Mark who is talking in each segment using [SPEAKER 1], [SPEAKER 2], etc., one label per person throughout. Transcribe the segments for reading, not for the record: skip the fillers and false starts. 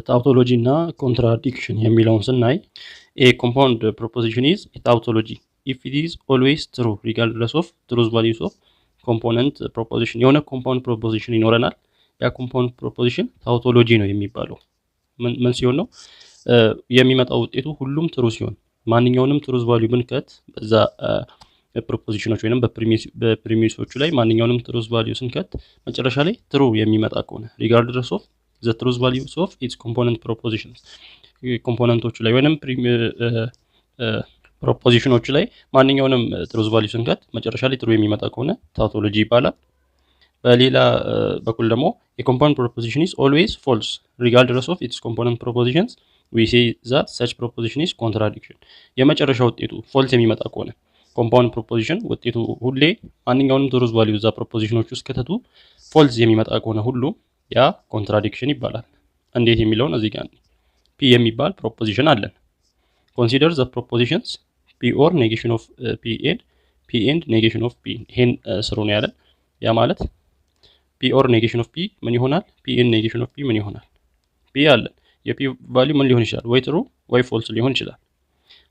[SPEAKER 1] ታውቶሎጂ እና ኮንትራዲክሽን የሚለውን ስናይ ኤ ኮምፓውንድ ፕሮፖዚሽን ኢዝ ታውቶሎጂ ኢፍ ኢት ኢዝ ኦልዌይስ ትሩ ሪጋርድለስ ኦፍ ትሩዝ ቫሊዩስ ኦፍ ኮምፖነንት ፕሮፖዚሽን። የሆነ ኮምፓውንድ ፕሮፖዚሽን ይኖረናል። ያ ኮምፓውንድ ፕሮፖዚሽን ታውቶሎጂ ነው የሚባለው። ምን ሲሆን ነው የሚመጣው ውጤቱ ሁሉም ትሩ ሲሆን፣ ማንኛውንም ትሩዝ ቫሊዩ ብንከት በዛ ፕሮፖዚሽኖች ወይንም በፕሪሚሶቹ ላይ ማንኛውንም ትሩዝ ቫሊዩ ስንከት መጨረሻ ላይ ትሩ የሚመጣ ከሆነ ሪጋርድለስ ኦፍ the truth values of its component propositions ኮምፖነንቶቹ ላይ ወይንም ፕሮፖዚሽኖቹ ላይ ማንኛውንም ትሩዝ ቫልዩ ስንከት መጨረሻ ላይ ትሩ የሚመጣ ከሆነ ታውቶሎጂ ይባላል። በሌላ በኩል ደግሞ የኮምፖነንት ፕሮፖዚሽን is always false regardless of its component propositions we say that such proposition is contradiction። የመጨረሻ ውጤቱ ፎልስ የሚመጣ ከሆነ ኮምፓውንድ ፕሮፖዚሽን ውጤቱ ሁሌ ማንኛውንም ትሩዝ ቫልዩ እዛ ፕሮፖዚሽኖች ውስጥ ከተቱ ፎልስ የሚመጣ ከሆነ ሁሉ ያ ኮንትራዲክሽን ይባላል። እንዴት የሚለውን እዚህ ጋር ፒ የሚባል ፕሮፖዚሽን አለን። ኮንሲደር ዘ ፕሮፖዚሽንስ ፒ ኦር ኔጌሽን ኦፍ ፒ ኤንድ ኔጌሽን ኦፍ ፒ። ይሄን ስሩ ነው ያለን። ያ ማለት ፒ ኦር ኔጌሽን ኦፍ ፒ ምን ይሆናል? ፒ ኤንድ ኔጌሽን ኦፍ ፒ ምን ይሆናል? ፒ አለን። የፒ ቫልዩ ምን ሊሆን ይችላል? ወይ ትሩ ወይ ፎልስ ሊሆን ይችላል።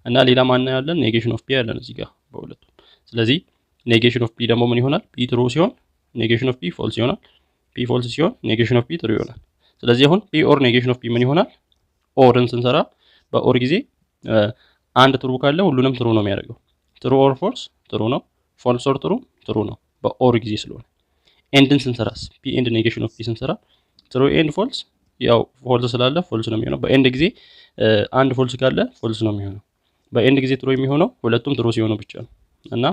[SPEAKER 1] እና ሌላ ማን ያለን? ኔጌሽን ኦፍ ፒ ያለን እዚህ ጋር በሁለቱም። ስለዚህ ኔጌሽን ኦፍ ፒ ደግሞ ምን ይሆናል? ፒ ትሩ ሲሆን ኔጌሽን ኦፍ ፒ ፎልስ ይሆናል። ፒ ፎልስ ሲሆን ኔጌሽን ኦፍ ፒ ትሩ ይሆናል። ስለዚህ አሁን ፒ ኦር ኔጌሽን ኦፍ ፒ ምን ይሆናል? ኦርን ስንሰራ በኦር ጊዜ አንድ ትሩ ካለ ሁሉንም ትሩ ነው የሚያደርገው። ትሩ ኦር ፎልስ ትሩ ነው፣ ፎልስ ኦር ትሩ ትሩ ነው በኦር ጊዜ ስለሆነ። ኤንድን ስንሰራስ ፒ ኤንድ ኔጌሽን ኦፍ ፒ ስንሰራ ትሩ ኤንድ ፎልስ፣ ያው ፎልስ ስላለ ፎልስ ነው የሚሆነው። በኤንድ ጊዜ አንድ ፎልስ ካለ ፎልስ ነው የሚሆነው። በኤንድ ጊዜ ትሩ የሚሆነው ሁለቱም ትሩ ሲሆኑ ብቻ ነው። እና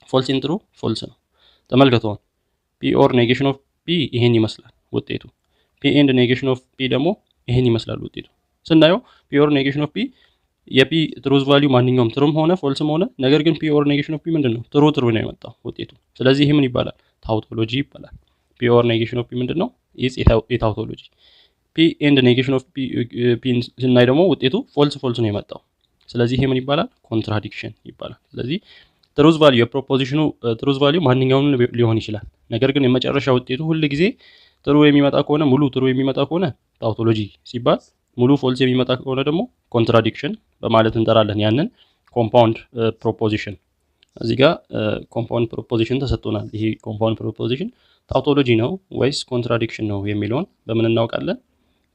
[SPEAKER 1] ፎልስ ኢን ትሩ ፎልስ ነው። ተመልከቱ ፒ ኦር ኔጌሽን ኦፍ ፒ ይሄን ይመስላል ውጤቱ። ፒ ኤንድ ኔጌሽን ኦፍ ፒ ደግሞ ይሄን ይመስላል ውጤቱ። ስናየው ፒ ኦር ኔጌሽን ኦፍ ፒ የፒ ትሩዝ ቫልዩ ማንኛውም ትሩም ሆነ ፎልስም ሆነ፣ ነገር ግን ፒ ኦር ኔጌሽን ኦፍ ፒ ምንድነው? ትሩ ነው የመጣው ውጤቱ። ስለዚህ ይሄ ምን ይባላል? ታውቶሎጂ ይባላል። ፒ ኦር ኔጌሽን ኦፍ ፒ ምንድነው? ኢዝ የታውቶሎጂ። ፒ ኤንድ ኔጌሽን ኦፍ ፒ ስናይ ደግሞ ውጤቱ ፎልስ ነው የመጣው። ስለዚህ ይሄ ምን ይባላል? ኮንትራዲክሽን ይባላል። ስለዚህ ትሩዝ ቫልዩ የፕሮፖዚሽኑ ትሩዝ ቫልዩ ማንኛውም ሊሆን ይችላል። ነገር ግን የመጨረሻ ውጤቱ ሁሉ ጊዜ ትሩ የሚመጣ ከሆነ ሙሉ ትሩ የሚመጣ ከሆነ ታውቶሎጂ ሲባል፣ ሙሉ ፎልስ የሚመጣ ከሆነ ደግሞ ኮንትራዲክሽን በማለት እንጠራለን ያንን ኮምፓውንድ ፕሮፖዚሽን። እዚህ ጋር ኮምፓውንድ ፕሮፖዚሽን ተሰጥቶናል። ይሄ ኮምፓውንድ ፕሮፖዚሽን ታውቶሎጂ ነው ወይስ ኮንትራዲክሽን ነው የሚለውን በምን እናውቃለን?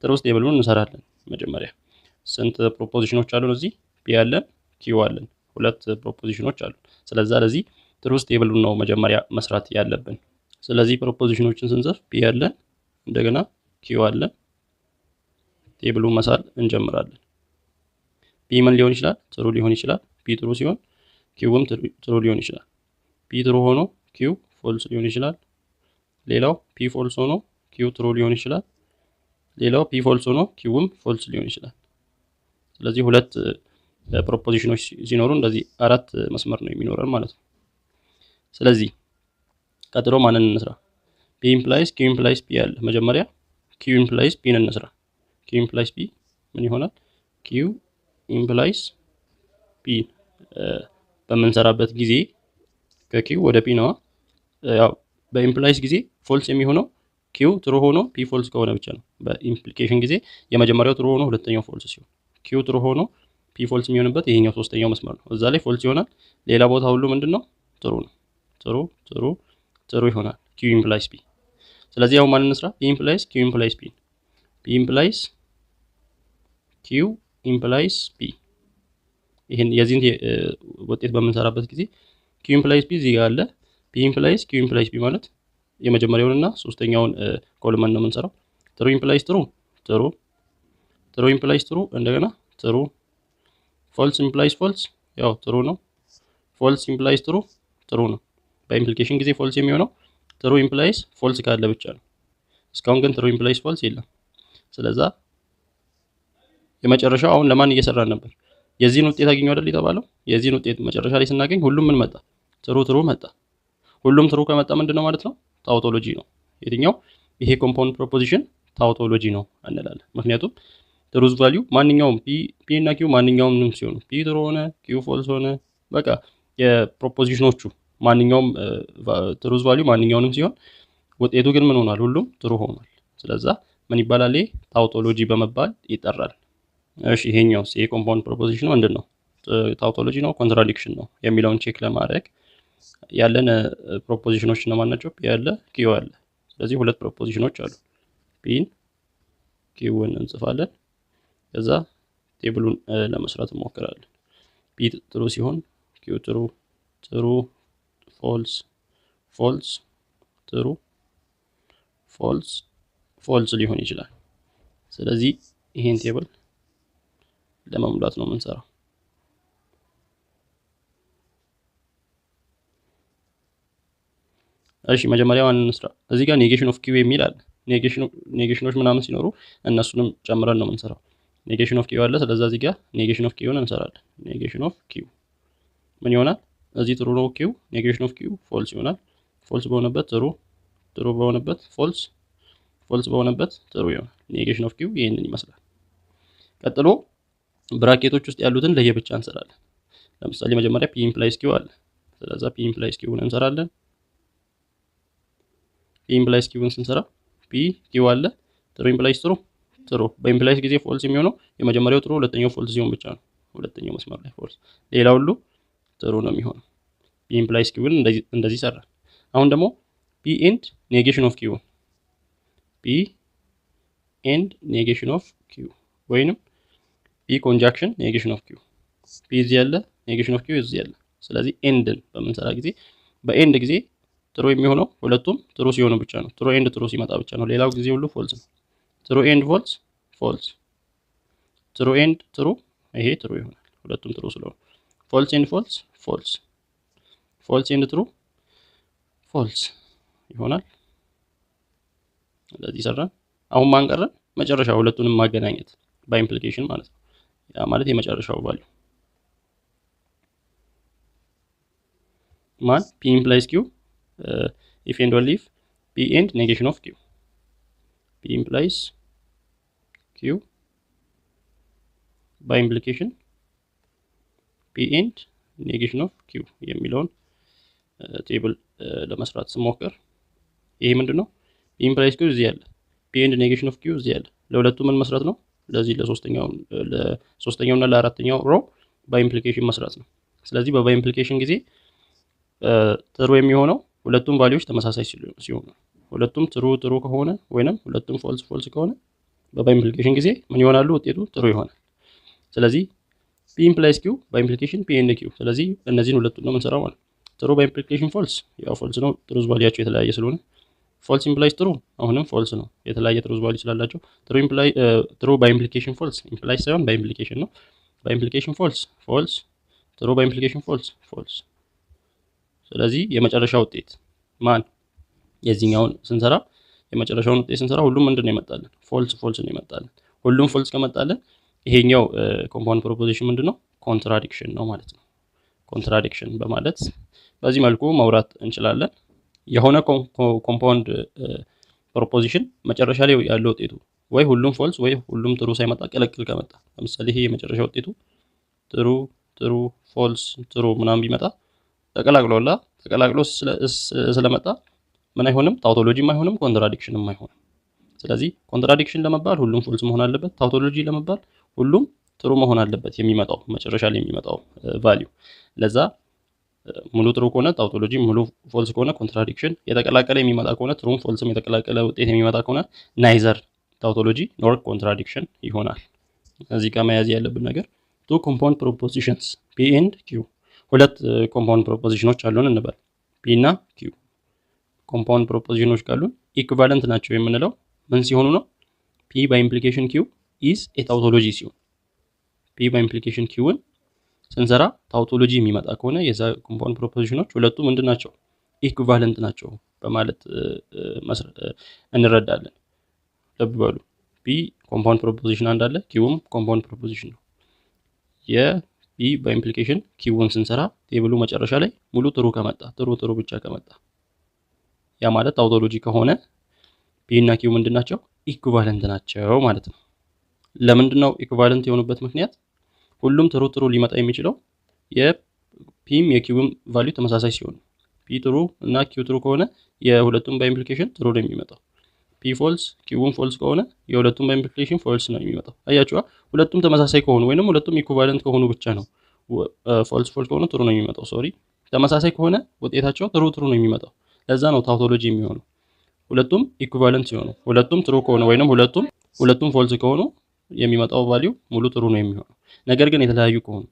[SPEAKER 1] ትሩዝ ቴብሉን እንሰራለን። መጀመሪያ ስንት ፕሮፖዚሽኖች አሉን? እዚህ ፒ አለን፣ ኪው አለን። ሁለት ፕሮፖዚሽኖች አሉ። ስለዚህ ለዚህ ትሩዝ ቴብሉን ነው መጀመሪያ መስራት ያለብን። ስለዚህ ፕሮፖዚሽኖችን ስንጽፍ ፒ አለን፣ እንደገና ኪው አለን፣ ቴብሉን መሳል እንጀምራለን። ፒ ምን ሊሆን ይችላል? ትሩ ሊሆን ይችላል። ፒ ትሩ ሲሆን ኪውም ትሩ ሊሆን ይችላል። ፒ ትሩ ሆኖ ኪው ፎልስ ሊሆን ይችላል። ሌላው ፒ ፎልስ ሆኖ ኪው ትሩ ሊሆን ይችላል። ሌላው ፒ ፎልስ ሆኖ ኪውም ፎልስ ሊሆን ይችላል። ስለዚህ ሁለት ፕሮፖዚሽኖች ሲኖሩ እንደዚህ አራት መስመር ነው የሚኖረን ማለት ነው። ስለዚህ ቀጥሎ ማንን እንስራ? ፒ ኢምፕላይስ ኪው ኢምፕላይስ ፒ አለ። መጀመሪያ ኪው ኢምፕላይስ ፒን እንስራ። ኪው ኢምፕላይስ ፒ ምን ይሆናል? ኪው ኢምፕላይስ ፒ በምንሰራበት ጊዜ ከኪው ወደ ፒ ነው። ያው በኢምፕላይስ ጊዜ ፎልስ የሚሆነው ኪው ትሩ ሆኖ ፒ ፎልስ ከሆነ ብቻ ነው። በኢምፕሊኬሽን ጊዜ የመጀመሪያው ትሩ ሆኖ ሁለተኛው ፎልስ ሲሆን፣ ኪው ትሩ ሆኖ ፒ ፎልስ የሚሆንበት ይሄኛው ሶስተኛው መስመር ነው። እዛ ላይ ፎልስ ይሆናል። ሌላ ቦታ ሁሉ ምንድነው? ትሩ ነው። ትሩ ይሆናል ኪው ኢምፕላይስ ፒ። ስለዚህ አሁን ማንን እንስራ? ፒ ኢምፕላይስ ኪው ኢምፕላይስ ፒ። ፒ ኢምፕላይስ ኪው ኢምፕላይስ ፒ። ይሄን የዚህን ውጤት በምንሰራበት ጊዜ ኪው ኢምፕላይስ ፒ እዚህ ጋር አለ። ፒ ኢምፕላይስ ኪው ኢምፕላይስ ፒ ማለት የመጀመሪያውንና ሶስተኛውን ኮለመን ነው የምንሰራው። ትሩ ኢምፕላይስ ትሩ ኢምፕላይስ ትሩ፣ እንደገና ትሩ። ፎልስ ኢምፕላይስ ፎልስ፣ ያው ትሩ ነው። ፎልስ ኢምፕላይስ ትሩ ነው። በኢምፕሊኬሽን ጊዜ ፎልስ የሚሆነው ትሩ ኢምፕላይስ ፎልስ ካለ ብቻ ነው። እስካሁን ግን ትሩ ኢምፕላይስ ፎልስ የለም። ስለዛ የመጨረሻው አሁን ለማን እየሰራን ነበር? የዚህን ውጤት አገኘው አይደል የተባለው? የዚህን ውጤት መጨረሻ ላይ ስናገኝ ሁሉም ምን መጣ? ትሩ መጣ። ሁሉም ትሩ ከመጣ ምንድነው ማለት ነው? ታውቶሎጂ ነው። የትኛው? ይሄ ኮምፓውንድ ፕሮፖዚሽን ታውቶሎጂ ነው እንላለን። ምክንያቱም ትሩዝ ቫልዩ ማንኛውም ፒ እና ኪው ማንኛውም ሲሆኑ ፒ ትሩ ሆነ ኪው ፎልስ ሆነ በቃ የፕሮፖዚሽኖቹ ማንኛውም ትሩዝ ቫልዩ ማንኛውንም ሲሆን ውጤቱ ግን ምን ሆኗል? ሁሉም ትሩ ሆኗል። ስለዛ ምን ይባላል? ታውቶሎጂ በመባል ይጠራል። እሺ ይሄኛውስ የኮምፓውንድ ፕሮፖዚሽን ምንድን ነው? ታውቶሎጂ ነው ኮንትራዲክሽን ነው የሚለውን ቼክ ለማድረግ ያለን ፕሮፖዚሽኖች እነማን ናቸው? ፒ አለ፣ ኪዩ አለ። ስለዚህ ሁለት ፕሮፖዚሽኖች አሉ። ፒን ኪዩን እንጽፋለን። ከዛ ቴብሉን ለመስራት እንሞክራለን። ፒ ትሩ ሲሆን ኪዩ ትሩ፣ ትሩ፣ ፎልስ፣ ፎልስ፣ ትሩ፣ ፎልስ፣ ፎልስ ሊሆን ይችላል። ስለዚህ ይሄን ቴብል ለመሙላት ነው የምንሰራው። እሺ መጀመሪያ ዋን እንስራ። እዚህ ጋር ኔጌሽን ኦፍ ኪው የሚል አለ። ኔጌሽኖች ምናምን ሲኖሩ እነሱንም ጨምረን ነው የምንሰራው። ኔጌሽን ኦፍ ኪው አለ። ስለዚህ እዚህ ጋር ኔጌሽን ኦፍ ኪውን እንሰራለን። ኔጌሽን ኦፍ ኪው ምን ይሆናል? እዚህ ትሩ ነው ኪው፣ ኔጌሽን ኦፍ ኪው ፎልስ ይሆናል። ፎልስ በሆነበት ትሩ፣ ትሩ በሆነበት ፎልስ፣ ፎልስ በሆነበት ትሩ ይሆናል። ኔጌሽን ኦፍ ኪው ይሄንን ይመስላል። ቀጥሎ ብራኬቶች ውስጥ ያሉትን ለየብቻ እንሰራለን። ለምሳሌ መጀመሪያ ፒ ኢምፕላይስ ኪው አለ። ስለዚህ ፒ ኢምፕላይስ ኪውን እንሰራለን። ፒ ኢምፕላይስ ኪውን ስንሰራ ፒ ኪው አለ፣ ትሩ ኢምፕላይስ ትሩ፣ ትሩ። በኢምፕላይስ ጊዜ ፎልስ የሚሆነው የመጀመሪያው ትሩ ሁለተኛው ፎልስ ሲሆን ብቻ ነው። ሁለተኛው መስመር ላይ ፎልስ፣ ሌላ ሁሉ ትሩ ነው የሚሆነው። ፒ ኢምፕላይስ ኪውን እንደዚህ ሰራ። አሁን ደግሞ ፒ ኤንድ ኔጌሽን ኦፍ ኪው፣ ፒ ኤንድ ኔጌሽን ኦፍ ኪው ወይንም ፒ ኮንጃክሽን ኔጌሽን ኦፍ ኪው። ፒ እዚህ ያለ፣ ኔጌሽን ኦፍ ኪው እዚህ ያለ። ስለዚህ ኤንድን በምንሰራ ጊዜ በኤንድ ጊዜ ትሩ የሚሆነው ሁለቱም ትሩ ሲሆኑ ብቻ ነው። ትሩ ኤንድ ትሩ ሲመጣ ብቻ ነው። ሌላው ጊዜ ሁሉ ፎልስ ነው። ትሩ ኤንድ ፎልስ፣ ፎልስ። ትሩ ኤንድ ትሩ፣ ይሄ ትሩ ይሆናል ሁለቱም ትሩ ስለሆኑ። ፎልስ ኤንድ ፎልስ፣ ፎልስ። ፎልስ ኤንድ ትሩ፣ ፎልስ ይሆናል። ስለዚህ ሰራን። አሁን ማን ቀረን? መጨረሻ ሁለቱንም ማገናኘት በኢምፕሊኬሽን ማለት ነው። ያ ማለት የመጨረሻው ቫልዩ ማን? ፒ ኢምፕላይስ ኪው if and only if p and negation of q, p implies q by implication p and negation of q የሚለውን ቴብል ለመስራት ስሞክር ይሄ ምንድነው? p implies q እዚህ ያለ፣ p and negation of q እዚህ ያለ። ለሁለቱ ምን መስራት ነው? ለዚህ ለሶስተኛውና ለአራተኛው ሮ ባይ ኢምፕሊኬሽን መስራት ነው። ስለዚህ በባይ ኢምፕሊኬሽን ጊዜ ትሩ የሚሆነው ሁለቱም ቫልዩዎች ተመሳሳይ ሲሆኑ፣ ሁለቱም ትሩ ትሩ ከሆነ ወይንም ሁለቱም ፎልስ ፎልስ ከሆነ በባይ ኢምፕሊኬሽን ጊዜ ምን ይሆናሉ? ውጤቱ ትሩ ይሆናል። ስለዚህ ፒ ኢምፕላይስ ኪው ባይ ኢምፕሊኬሽን ፒ ኤንድ ኪው። ስለዚህ እነዚህን ሁለቱን ነው የምንሰራው ማለት። ትሩ ባይ ኢምፕሊኬሽን ፎልስ፣ ያው ፎልስ ነው ትሩዝ ቫልያቸው የተለያየ ስለሆነ። ፎልስ ኢምፕላይስ ትሩ፣ አሁንም ፎልስ ነው የተለያየ ትሩዝ ቫልዩ ስላላቸው። ትሩ ባይ ኢምፕሊኬሽን ፎልስ፣ ኢምፕላይስ ሳይሆን ባይ ኢምፕሊኬሽን ነው። ባይ ኢምፕሊኬሽን ፎልስ፣ ፎልስ። ትሩ ባይ ኢምፕሊኬሽን ፎልስ፣ ፎልስ። ስለዚህ የመጨረሻ ውጤት ማን? የዚህኛውን ስንሰራ የመጨረሻውን ውጤት ስንሰራ ሁሉም ምንድን ነው ይመጣልን? ፎልስ ፎልስ ነው ይመጣልን። ሁሉም ፎልስ ከመጣልን ይሄኛው ኮምፓውንድ ፕሮፖዚሽን ምንድነው? ኮንትራዲክሽን ነው ማለት ነው። ኮንትራዲክሽን በማለት በዚህ መልኩ ማውራት እንችላለን። የሆነ ኮምፓውንድ ፕሮፖዚሽን መጨረሻ ላይ ያለው ውጤቱ ወይ ሁሉም ፎልስ ወይ ሁሉም ትሩ ሳይመጣ ቅልቅል ከመጣ፣ ለምሳሌ ይሄ የመጨረሻ ውጤቱ ትሩ ትሩ ፎልስ ትሩ ምናምን ቢመጣ ተቀላቅሎ ስለመጣ ምን አይሆንም? ታውቶሎጂም አይሆንም፣ ኮንትራዲክሽንም አይሆንም። ስለዚህ ኮንትራዲክሽን ለመባል ሁሉም ፎልስ መሆን አለበት። ታውቶሎጂ ለመባል ሁሉም ትሩ መሆን አለበት። የሚመጣው መጨረሻ ላይ የሚመጣው ቫልዩ ለዛ ሙሉ ትሩ ከሆነ ታውቶሎጂ፣ ሙሉ ፎልስ ከሆነ ኮንትራዲክሽን፣ የተቀላቀለ የሚመጣ ከሆነ ትሩም ፎልስም የተቀላቀለ ውጤት የሚመጣ ከሆነ ናይዘር ታውቶሎጂ ኖር ኮንትራዲክሽን ይሆናል። እዚህ ጋር መያዝ ያለብን ነገር ቱ ኮምፓውንድ ፕሮፖዚሽንስ ፒ ኤንድ ኪው፣ ሁለት ኮምፓውንድ ፕሮፖዚሽኖች አሉን እንበል። ፒ እና ኪው ኮምፓውንድ ፕሮፖዚሽኖች ካሉን ኢኩቫለንት ናቸው የምንለው ምን ሲሆኑ ነው? ፒ ባይ ኢምፕሊኬሽን ኪው ኢዝ ኤ ታውቶሎጂ ሲሆን፣ ፒ ባይ ኢምፕሊኬሽን ኪውን ስንሰራ ታውቶሎጂ የሚመጣ ከሆነ የዛ ኮምፓውንድ ፕሮፖዚሽኖች ሁለቱ ምንድን ናቸው? ኢኩቫለንት ናቸው በማለት እንረዳለን። ልብ በሉ፣ ፒ ኮምፓውንድ ፕሮፖዚሽን አንድ አለ፣ ኪውም ኮምፓውንድ ፕሮፖዚሽን ነው። የፒ ባይ ኢምፕሊኬሽን ኪውን ስንሰራ ቴብሉ መጨረሻ ላይ ሙሉ ትሩ ከመጣ፣ ትሩ ብቻ ከመጣ ያ ማለት ታውቶሎጂ ከሆነ ፒ እና ኪው ምንድን ናቸው? ኢኩቫለንት ናቸው ማለት ነው። ለምንድነው ኢኩቫለንት የሆኑበት ምክንያት? ሁሉም ትሩ ሊመጣ የሚችለው የፒም የኪውም ቫልዩ ተመሳሳይ ሲሆን፣ ፒ ትሩ እና ኪው ትሩ ከሆነ የሁለቱም ባይ ኢምፕሊኬሽን ትሩ ነው የሚመጣው። ፒ ፎልስ ኪውን ፎልስ ከሆነ የሁለቱም በኢምፕሊኬሽን ፎልስ ነው የሚመጣው። አያችኋ? ሁለቱም ተመሳሳይ ከሆኑ ወይንም ሁለቱም ኢኩቫለንት ከሆኑ ብቻ ነው ፎልስ ፎልስ ከሆኑ ትሩ ነው የሚመጣው። ሶሪ ተመሳሳይ ከሆነ ውጤታቸው ትሩ ትሩ ነው የሚመጣው። ለዛ ነው ታውቶሎጂ የሚሆነው። ሁለቱም ኢኩቫለንት ሲሆኑ ሁለቱም ትሩ ከሆኑ ወይንም ሁለቱም ፎልስ ከሆኑ የሚመጣው ቫልዩ ሙሉ ትሩ ነው የሚሆነው። ነገር ግን የተለያዩ ከሆኑ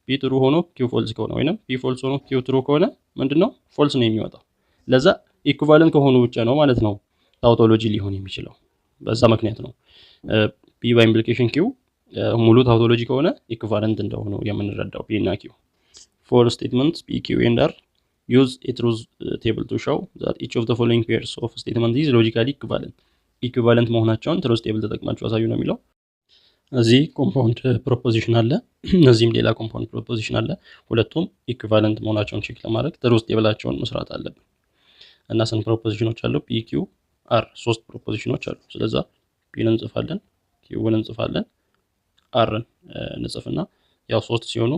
[SPEAKER 1] ፒ ትሩ ሆኖ ኪው ፎልስ ከሆነ ወይንም ፒ ፎልስ ሆኖ ኪው ትሩ ከሆነ ምንድነው ፎልስ ነው የሚመጣው። ለዛ ኢኩቫለንት ከሆኑ ብቻ ነው ማለት ነው ታውቶሎጂ ሊሆን የሚችለው። በዛ ምክንያት ነው ፒ ባይ ኢምፕሊኬሽን ኪው ሙሉ ታውቶሎጂ ከሆነ ኢኩቫለንት እንደሆኑ የምንረዳው ፒ እና ኪው። ፎር ስቴትመንትስ ፒ ኪው ኤንድ አር ዩዝ ኤ ትሩዝ ቴብል ቱ ሾው ዛት ኢች ኦፍ ዘ ፎሎዊንግ ፔርስ ኦፍ ስቴትመንት ኢዝ ሎጂካሊ ኢኩቫለንት። ኢኩቫለንት መሆናቸውን ትሩዝ ቴብል ተጠቅማችሁ አሳዩ ነው የሚለው። እዚህ ኮምፓውንድ ፕሮፖዚሽን አለ፣ እዚህም ሌላ ኮምፓውንድ ፕሮፖዚሽን አለ። ሁለቱም ኢኩቫለንት መሆናቸውን ቼክ ለማድረግ ትሩዝ ቴብላቸውን መስራት አለብን። እና ስንት ፕሮፖዚሽኖች አሉ? ፒ ኪው አር 3 ፕሮፖዚሽኖች አሉ። ስለዛ ፒን እንጽፋለን፣ ኪውን እንጽፋለን፣ አርን እንጽፍና ያው 3 ሲሆኑ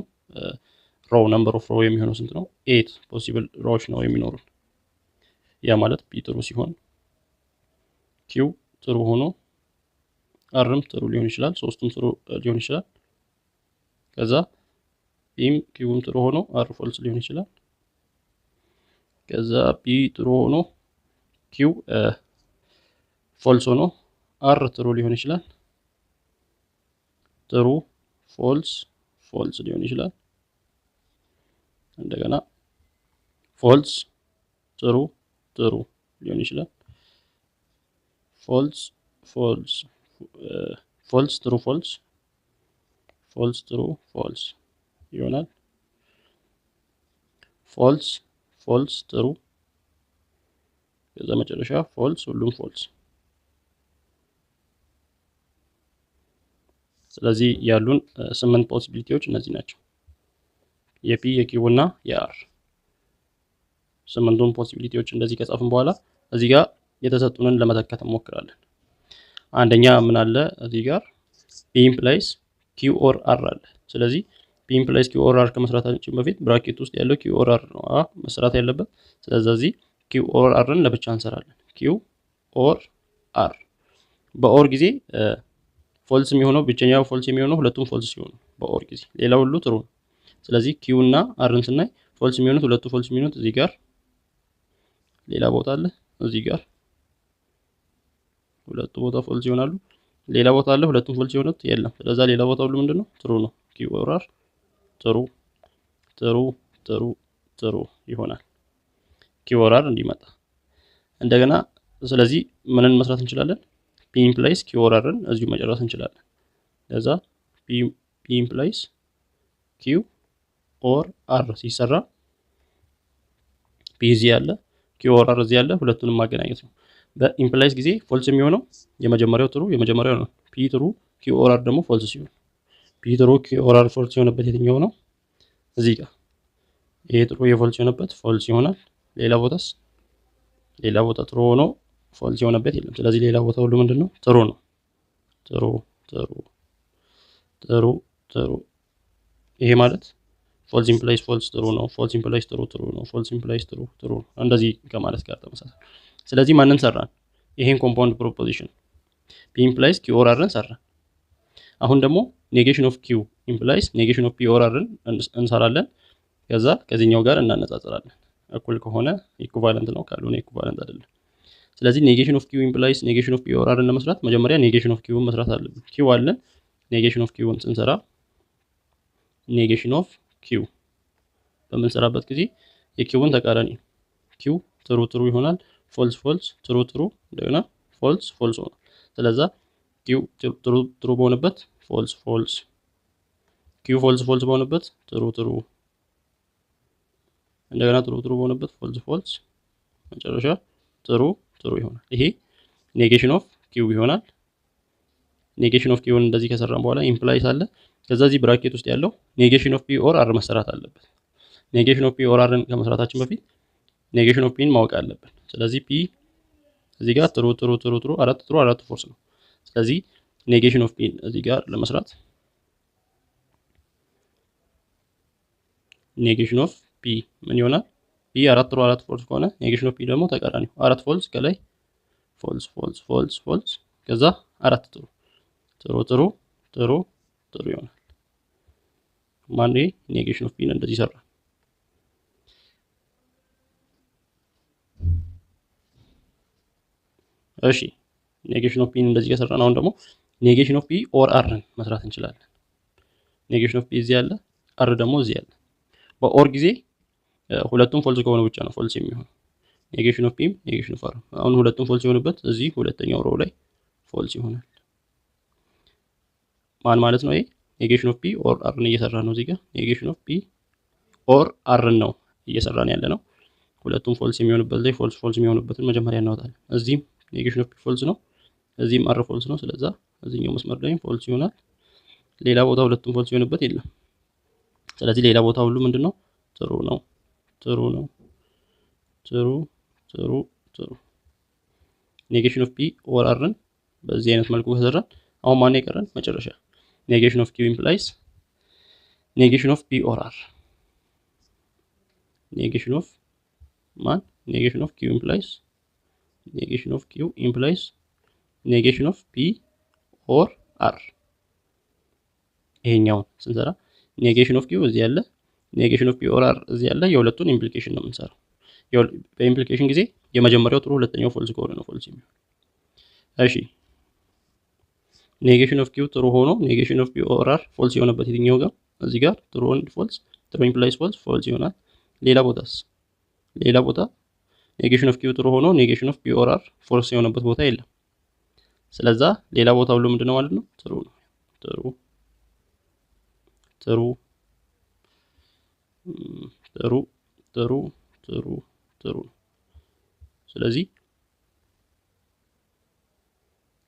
[SPEAKER 1] ሮው ነምበር ኦፍ ሮው የሚሆነው ስንት ነው? 8 ፖሲብል ሮዎች ነው የሚኖሩን። ያ ማለት ፒ ጥሩ ሲሆን ኪው ጥሩ ሆኖ አርም ጥሩ ሊሆን ይችላል፣ 3ቱም ጥሩ ሊሆን ይችላል። ከዛ ፒም ኪውም ጥሩ ሆኖ አር ፎልስ ሊሆን ይችላል። ከዛ ፒ ጥሩ ሆኖ ኪው ፎልስ ሆኖ አር ጥሩ ሊሆን ይችላል። ጥሩ ፎልስ ፎልስ ሊሆን ይችላል። እንደገና ፎልስ ጥሩ ጥሩ ሊሆን ይችላል። ፎልስ ፎልስ ፎልስ ጥሩ ፎልስ ፎልስ ጥሩ ፎልስ ይሆናል። ፎልስ ፎልስ ጥሩ፣ ከዛ መጨረሻ ፎልስ ሁሉም ፎልስ። ስለዚህ ያሉን 8 ፖሲቢሊቲዎች እነዚህ ናቸው። የፒ የኪው እና የአር 8ቱን ፖሲቢሊቲዎች እንደዚህ ከጻፍን በኋላ እዚህ ጋር የተሰጡንን ለመተካት እንሞክራለን። አንደኛ ምን አለ እዚህ ጋር ፒ ኢምፕላይስ ኪው ኦር አር አለ። ስለዚህ ፒ ኢምፕላይስ ኪው ኦር አር ከመስራታችን በፊት ብራኬት ውስጥ ያለው ኪው ኦር አር ነው መስራት ያለበት። ስለዚህ ኪው ኦር አርን ለብቻ እንሰራለን። ኪው ኦር አር በኦር ጊዜ ፎልስ የሚሆነው ብቸኛው ፎልስ የሚሆነው ሁለቱም ፎልስ ሲሆኑ በኦር ጊዜ፣ ሌላው ሁሉ ትሩ ነው። ስለዚህ ኪው እና አርን ስናይ ፎልስ የሚሆኑት ሁለቱ ፎልስ የሚሆኑት እዚህ ጋር ሌላ ቦታ አለ፣ እዚህ ጋር ሁለቱ ቦታ ፎልስ ይሆናሉ። ሌላ ቦታ አለ ሁለቱም ፎልስ የሆኑት የለም። ስለዚህ ሌላ ቦታ ሁሉ ምንድነው ትሩ ነው። ኪው ኦር አር ትሩ ትሩ ትሩ ትሩ ይሆናል። ኪው ኦር አር እንዲመጣ እንደገና ስለዚህ ምንን መስራት እንችላለን? ፒ ኢምፕላይስ ኪው ኦር አርን እዚሁ መጨረስ እንችላለን። ለዛ ፒ ኢምፕላይስ ኪው ኦር አር ሲሰራ ፒ እዚህ ያለ ኪው ኦር አር እዚህ ያለ ሁለቱንም ማገናኘት ነው። በኢምፕላይስ ጊዜ ፎልስ የሚሆነው የመጀመሪያው ትሩ የመጀመሪያው ነው። ፒ ትሩ ኪው ኦር አር ደግሞ ፎልስ ሲሆን ፒ ትሩ ኪው ኦር አር ፎልስ የሆነበት የትኛው ነው? እዚህ ጋር ይሄ ትሩ የፎልስ የሆነበት ፎልስ ይሆናል። ሌላ ቦታስ ሌላ ቦታ ትሩ ሆኖ ፎልስ የሆነበት የለም። ስለዚህ ሌላ ቦታ ሁሉ ምንድነው ትሩ ነው። ትሩ ትሩ ትሩ ትሩ። ይሄ ማለት ፎልስ ኢምፕላይስ ፎልስ ትሩ ነው፣ ፎልስ ኢምፕላይስ ትሩ ትሩ ነው፣ ፎልስ ኢምፕላይስ ትሩ ትሩ ነው። እንደዚህ ከማለት ጋር ተመሳሳይ። ስለዚህ ማንን ሰራን? ይሄን ኮምፓውንድ ፕሮፖዚሽን ፒ ኢምፕላይስ ኪው ኦር አርን ሰራን። አሁን ደግሞ ኔጌሽን ኦፍ ኪው ኢምፕላይስ ኔጌሽን ኦፍ ፒ ኦር አርን እንሰራለን። ከዛ ከዚህኛው ጋር እናነጻጽራለን። እኩል ከሆነ ኢኩቫለንት ነው፣ ካልሆነ ኢኩቫለንት አይደለም። ስለዚህ ኔጌሽን ኦፍ ኪው ኢምፕላይስ ኔጌሽን ኦፍ ፒ ኦር አርን ለመስራት መጀመሪያ ኔጌሽን ኦፍ ኪውን መስራት አለብን። ኪው አለን። ኔጌሽን ኦፍ ኪውን ስንሰራ ኔጌሽን ኦፍ ኪው በምንሰራበት ጊዜ የኪውን ተቃራኒ ኪው ትሩ ትሩ ይሆናል። ፎልስ ፎልስ ትሩ ትሩ እንደገና ፎልስ ፎልስ ሆኗል። ስለዛ ኪው ትሩ ትሩ በሆነበት ፎልስ ፎልስ፣ ኪው ፎልስ ፎልስ በሆነበት ትሩ ትሩ፣ እንደገና ትሩ ትሩ በሆነበት ፎልስ ፎልስ፣ መጨረሻ ትሩ ትሩ ይሆናል። ይሄ ኔጌሽን ኦፍ ኪው ይሆናል። ኔጌሽን ኦፍ ኪውን እንደዚህ ከሰራን በኋላ ኢምፕላይስ አለ። ከዛ እዚህ ብራኬት ውስጥ ያለው ኔጌሽን ኦፍ ፒ ኦር አር መሰራት አለበት። ኔጌሽን ኦፍ ፒ ኦር አርን ከመስራታችን በፊት ኔጌሽን ኦፍ ፒን ማወቅ አለብን። ስለዚህ ፒ እዚህ ጋር ትሩ ትሩ ትሩ ትሩ አራት ትሩ አራት ፎልስ ነው። ስለዚህ ኔጌሽን ኦፍ ፒን እዚህ ጋር ለመስራት ኔጌሽን ኦፍ ፒ ምን ይሆናል? ፒ አራት ትሩ አራት ፎልስ ከሆነ ኔጌሽን ኦፍ ፒ ደግሞ ተቃራኒው አራት ፎልስ ከላይ ፎልስ ፎልስ ፎልስ ፎልስ ከዛ 4 ጥሩ ጥሩ ጥሩ ጥሩ ጥሩ ይሆናል። ማን ኔጌሽን ኦፍ ፒን እንደዚህ ሰራ። እሺ ኔጌሽን ኦፍ ፒን እንደዚህ ከሰራን አሁን ደግሞ ኔጌሽን ኦፍ ፒ ኦር አርን መስራት እንችላለን። ኔጌሽን ኦፍ ፒ እዚህ ያለ አር ደግሞ እዚህ ያለ። በኦር ጊዜ ሁለቱም ፎልስ ከሆነ ብቻ ነው ፎልስ የሚሆነው። ኔጌሽን ኦፍ ፒም ኔጌሽን ኦፍ አር አሁን ሁለቱም ፎልስ የሆኑበት እዚህ ሁለተኛው ሮው ላይ ፎልስ ይሆናል። ማን ማለት ነው? ይሄ ኔጌሽን ኦፍ ፒ ኦር አርን እየሰራ ነው። እዚህ ጋር ኔጌሽን ኦፍ ፒ ኦር አርን ነው እየሰራን ያለ ነው። ሁለቱም ፎልስ የሚሆንበት ላይ ፎልስ ፎልስ የሚሆንበትን መጀመሪያ እናወጣለን። እዚህም ኔጌሽን ኦፍ ፒ ፎልስ ነው፣ እዚህም አር ፎልስ ነው። ስለዛ እዚህኛው መስመር ላይ ፎልስ ይሆናል። ሌላ ቦታ ሁለቱም ፎልስ የሆንበት የለም። ስለዚህ ሌላ ቦታ ሁሉ ምንድነው? ጥሩ ነው ጥሩ ነው ጥሩ ጥሩ ጥሩ። ኔጌሽን ኦፍ ፒ ኦር አርን በዚህ አይነት መልኩ ከሰራን አሁን ማን የቀረን መጨረሻ ኔጌሽን ኦፍ ኪው ኢምፕላይስ ኔጌሽን ኦፍ ፒ ኦር አር። ኔጌሽን ኦፍ ማን ኔጌሽን ኦፍ ኪው ኢምፕላይስ ኔጌሽን ኦፍ ኪው ኢምፕላይስ ኔጌሽን ኦፍ ፒ ኦር አር። ይሄኛውን ስንሰራ ኔጌሽን ኦፍ ኪው እዚህ ያለ ኔጌሽን ኦፍ ፒ ኦር አር እዚህ ያለ የሁለቱን ኢምፕሊኬሽን ነው የምንሰራው። በኢምፕሊኬሽን ጊዜ የመጀመሪያው ጥሩ ሁለተኛው ፎልስ ከሆነ ነው ፎልስ የሚሆነው። እሺ ኔጌሽን ኦፍ ኪው ጥሩ ሆኖ ኔጌሽን ኦፍ ፒ ኦር አር ፎልስ የሆነበት የትኛው ጋር? እዚህ ጋር ጥሩ ወንድ ፎልስ ጥሩ ኢምፕላይስ ፎልስ ፎልስ ይሆናል። ሌላ ቦታስ? ሌላ ቦታ ኔጌሽን ኦፍ ኪው ጥሩ ሆኖ ኔጌሽን ኦፍ ፒ ኦር አር ፎልስ የሆነበት ቦታ የለም። ስለዛ ሌላ ቦታ ሁሉ ምንድነው ማለት ነው? ጥሩ ነው። ጥሩ ጥሩ ጥሩ ጥሩ ጥሩ ጥሩ። ስለዚህ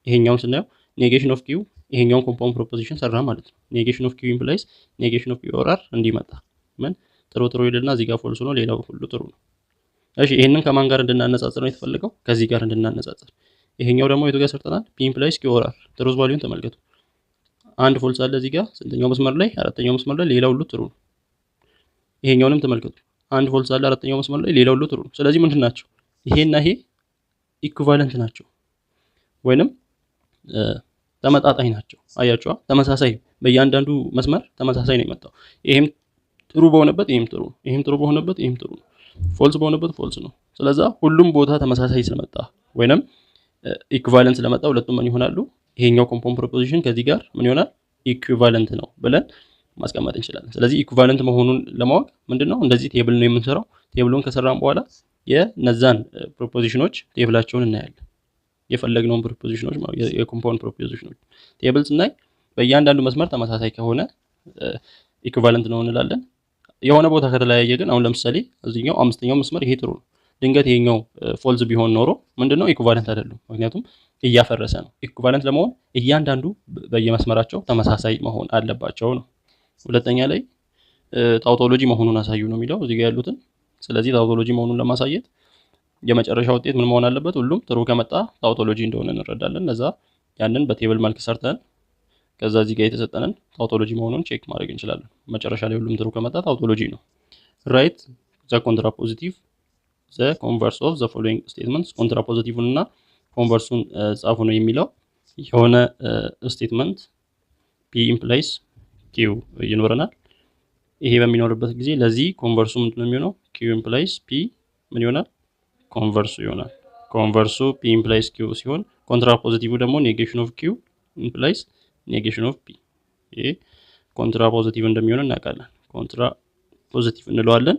[SPEAKER 1] ይሄኛውን ስናየው ኔጌሽን ኦፍ ኪው ይሄኛውን ኮምፓውንድ ፕሮፖዚሽን ሰራ ማለት ነው። ኔጌሽን ኦፍ ኪው ኢምፕላይስ ኔጌሽን ኦፍ ፒ ኦር አር እንዲመጣ ምን ጥሩ ጥሩ ይልና እዚህ ጋር ፎልስ ነው፣ ሌላው ሁሉ ጥሩ ነው። እሺ ይሄንን ከማን ጋር እንድናነጻጽር ነው የተፈለገው? ከዚህ ጋር እንድናነጻጽር። ይሄኛው ደግሞ የቱ ጋር ሰርተናል? ፒ ኢምፕላይስ ኪው ኦር አር ትሩዝ ቫልዩን ተመልከቱ። አንድ ፎልስ አለ እዚህ ጋር ስንተኛው መስመር ላይ? አራተኛው መስመር ላይ፣ ሌላው ሁሉ ጥሩ ነው። ይሄኛውንም ተመልከቱ። አንድ ፎልስ አለ አራተኛው መስመር ላይ፣ ሌላው ሁሉ ጥሩ ነው። ስለዚህ ምንድን ናቸው? ይሄና ይሄ ኢኩቫለንት ናቸው ወይንም ተመጣጣኝ ናቸው። አያችኋ? ተመሳሳይ በእያንዳንዱ መስመር ተመሳሳይ ነው የመጣው። ይሄም ጥሩ በሆነበት ይሄም ጥሩ፣ ይሄም ጥሩ በሆነበት ይሄም ጥሩ ነው፣ ፎልስ በሆነበት ፎልስ ነው። ስለዛ ሁሉም ቦታ ተመሳሳይ ስለመጣ ወይንም ኢኩቫለንት ስለመጣ ሁለቱም ምን ይሆናሉ? ይሄኛው ኮምፓውንድ ፕሮፖዚሽን ከዚህ ጋር ምን ይሆናል? ኢኩቫለንት ነው ብለን ማስቀመጥ እንችላለን። ስለዚህ ኢኩቫለንት መሆኑን ለማወቅ ምንድነው እንደዚህ ቴብል ነው የምንሰራው። ቴብሉን ከሰራን በኋላ የነዛን ፕሮፖዚሽኖች ቴብላቸውን እናያለን። የፈለግነውን ፕሮፖዚሽኖች የኮምፓውንድ ፕሮፖዚሽኖች ቴብል ስናይ በእያንዳንዱ መስመር ተመሳሳይ ከሆነ ኢኩቫለንት ነው እንላለን። የሆነ ቦታ ከተለያየ ግን አሁን ለምሳሌ እዚህኛው አምስተኛው መስመር ይሄ ጥሩ ነው፣ ድንገት ይሄኛው ፎልስ ቢሆን ኖሮ ምንድነው ኢኩቫለንት አይደለም፣ ምክንያቱም እያፈረሰ ነው። ኢኩቫለንት ለመሆን እያንዳንዱ በየመስመራቸው ተመሳሳይ መሆን አለባቸው ነው። ሁለተኛ ላይ ታውቶሎጂ መሆኑን አሳዩ ነው የሚለው እዚህ ጋር ያሉትን። ስለዚህ ታውቶሎጂ መሆኑን ለማሳየት የመጨረሻ ውጤት ምን መሆን አለበት? ሁሉም ጥሩ ከመጣ ታውቶሎጂ እንደሆነ እንረዳለን። ለዛ ያንን በቴብል መልክ ሰርተን ከዛ እዚህ ጋር የተሰጠንን ታውቶሎጂ መሆኑን ቼክ ማድረግ እንችላለን። መጨረሻ ላይ ሁሉም ጥሩ ከመጣ ታውቶሎጂ ነው። ራይት ዘ ኮንትራፖዚቲቭ ዘ ኮንቨርስ ኦፍ ዘ ፎሎዊንግ ስቴትመንትስ። ኮንትራፖዚቲቭን እና ኮንቨርሱን ጻፉ ነው የሚለው። የሆነ ስቴትመንት ፒ ኢምፕላይስ ኪው ይኖረናል። ይሄ በሚኖርበት ጊዜ ለዚህ ኮንቨርሱ ምንድነው የሚሆነው? ኪው ኢምፕላይስ ፒ ምን ይሆናል? ኮንቨርሱ ይሆናል። ኮንቨርሱ ፒ ኢምፕላይስ ኪው ሲሆን ኮንትራፖዚቲቭ ደግሞ ኔጌሽን ኦፍ ኪው ኢምፕላይስ ኔጌሽን ኦፍ ፒ። ይሄ ኮንትራፖዚቲቭ እንደሚሆን እናውቃለን። ኮንትራፖዚቲቭ እንለዋለን።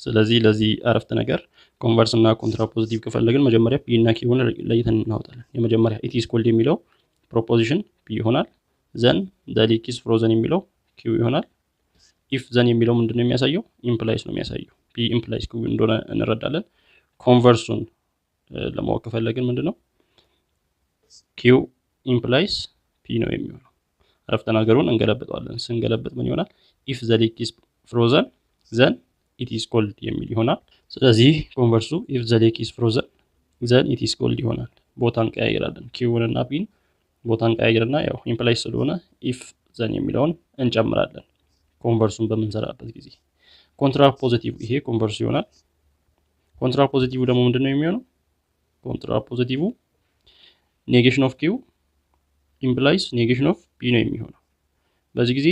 [SPEAKER 1] ስለዚህ ለዚህ አረፍተ ነገር ኮንቨርስ እና ኮንትራፖዚቲቭ ከፈለግን መጀመሪያ ፒ እና ኪውን ለይተን እናወጣለን። የመጀመሪያ ኢት ኢዝ ኮልድ የሚለው ፕሮፖዚሽን ፒ ይሆናል። ዘን ዘ ሊክ ኢዝ ፍሮዘን የሚለው ኪው ይሆናል። ኢፍ ዘን የሚለው ምንድነው የሚያሳየው? ኢምፕላይስ ነው የሚያሳየው። ፒ ኢምፕላይስ ኪው እንደሆነ እንረዳለን። ኮንቨርሱን ለማወቅ ከፈለግን ምንድነው ኪው ኢምፕላይስ ፒ ነው የሚሆነው። አረፍተ ነገሩን እንገለብጠዋለን። ስንገለብጥ ምን ይሆናል? ኢፍ ዘ ሊክ ኢዝ ፍሮዘን ዘን ኢት ኢዝ ኮልድ የሚል ይሆናል። ስለዚህ ኮንቨርሱ ኢፍ ዘ ሊክ ኢዝ ፍሮዘን ዘን ኢት ኢዝ ኮልድ ይሆናል። ቦታ እንቀያይራለን። ኪውን እና ፒን ቦታ እንቀያይርና ያው ኢምፕላይስ ስለሆነ ኢፍ ዘን የሚለውን እንጨምራለን ኮንቨርሱን በምንሰራበት ጊዜ። ኮንትራፖዚቲቭ ይሄ ኮንቨርሱ ይሆናል። ኮንትራፖዚቲቭ ደግሞ ምንድነው የሚሆነው? ኮንትራፖዚቲቭ ኔጌሽን ኦፍ ኪው ኢምፕላይስ ኔጌሽን ኦፍ ፒ ነው የሚሆነው። በዚህ ጊዜ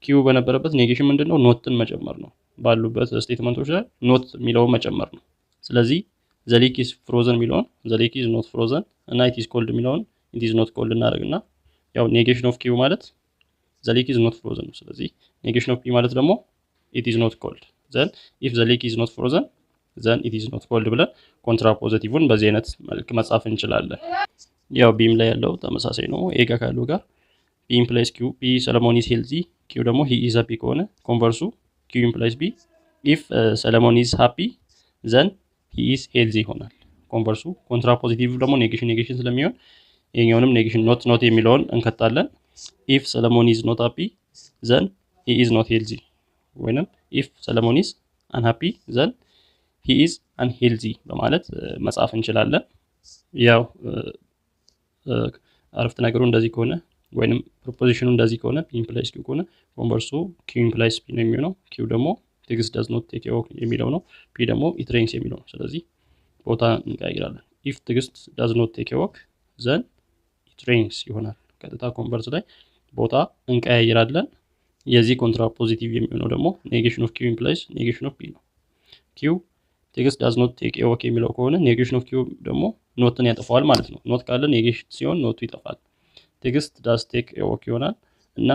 [SPEAKER 1] ኪው በነበረበት ኔጌሽን ምንድነው? ኖትን መጨመር ነው። ባሉበት ስቴትመንቶች ላይ ኖት የሚለውን መጨመር ነው። ስለዚህ ዘ ሌክ ኢዝ ፍሮዘን የሚለውን ዘ ሌክ ኢዝ ኖት ፍሮዘን እና ኢት ኢዝ ኮልድ የሚለውን ኢት ኢዝ ኖት ኮልድ እናደርግና ያው ኔጌሽን ኦፍ ኪው ማለት ዘ ሌክ ኢዝ ኖት ፍሮዘን ነው። ስለዚህ ኔጌሽን ኦፍ ፒ ማለት ደግሞ ኢት ኢዝ ኖት ኮልድ ዘን ኢፍ ዘ ሌክ ኢዝ ኖት ፍሮዘን ዘን ኢት ኢዝ ኖት ኮልድ ብለን ኮንትራፖዚቲቭን በዚህ አይነት መልክ መጻፍ እንችላለን። ያው ቢም ላይ ያለው ተመሳሳይ ነው። ኤ ጋር ካለው ጋር ፒ ኢምፕላይስ ኪው ፒ ሰለሞን ኢዝ ሄልዚ ኪው ደግሞ ሂ ኢዝ ሃፒ ከሆነ ኮንቨርሱ ኪው ኢምፕላይስ ቢ ኢፍ ሰለሞን ኢዝ ሃፒ ዘን ሂ ኢዝ ሄልዚ ይሆናል። ኮንቨርሱ ኮንትራፖዚቲቭ ደግሞ ኔጌሽን ስለሚሆን የኛውንም ኔጌሽን ኖት የሚለውን እንከታለን። ኢፍ ሰለሞን ኢዝ ኖት ሃፒ ዘን ሂ ኢዝ ኖት ሄልዚ ወይንም ኢፍ ሰለሞን ኢዝ አንሃፒ ዘን ሂ ኢዝ አንሄልዚ በማለት መጻፍ እንችላለን። ያው አረፍተ ነገሩ እንደዚህ ከሆነ ወይንም ፕሮፖዚሽኑ እንደዚህ ከሆነ ፒ ኢምፕላይስ ኪው ከሆነ ኮንቨርሱ ኪው ኢምፕላይስ ፒ ነው የሚሆነው። ኪው ደግሞ ትዕግስት ዳዝ ኖት ቴክ ኤ ዎክ የሚለው ነው። ፒ ደግሞ ኢት ሬንስ የሚለው ነው። ስለዚህ ቦታ እንቀያይራለን። ኢፍ ትዕግስት ዳዝ ኖት ቴክ ኤ ዎክ ዘን ኢት ሬንስ ይሆናል። ቀጥታ ኮንቨርስ ላይ ቦታ እንቀያይራለን። የዚህ ኮንትራፖዚቲቭ የሚሆነው ደግሞ ኔጌሽን ኦፍ ኪው ኢምፕላይስ ኔጌሽን ኦፍ ፒ ነው። ኪው ትዕግስት ዳዝ ኖት ቴክ ኤ ዎክ የሚለው ከሆነ ኔጌሽን ኦፍ ኪው ደግሞ ኖትን ያጠፋዋል ማለት ነው። ኖት ካለ ኔጌሽን ሲሆን ኖቱ ይጠፋል። ትዕግስት ዳዝ ቴክ ኤ ዎክ ይሆናል እና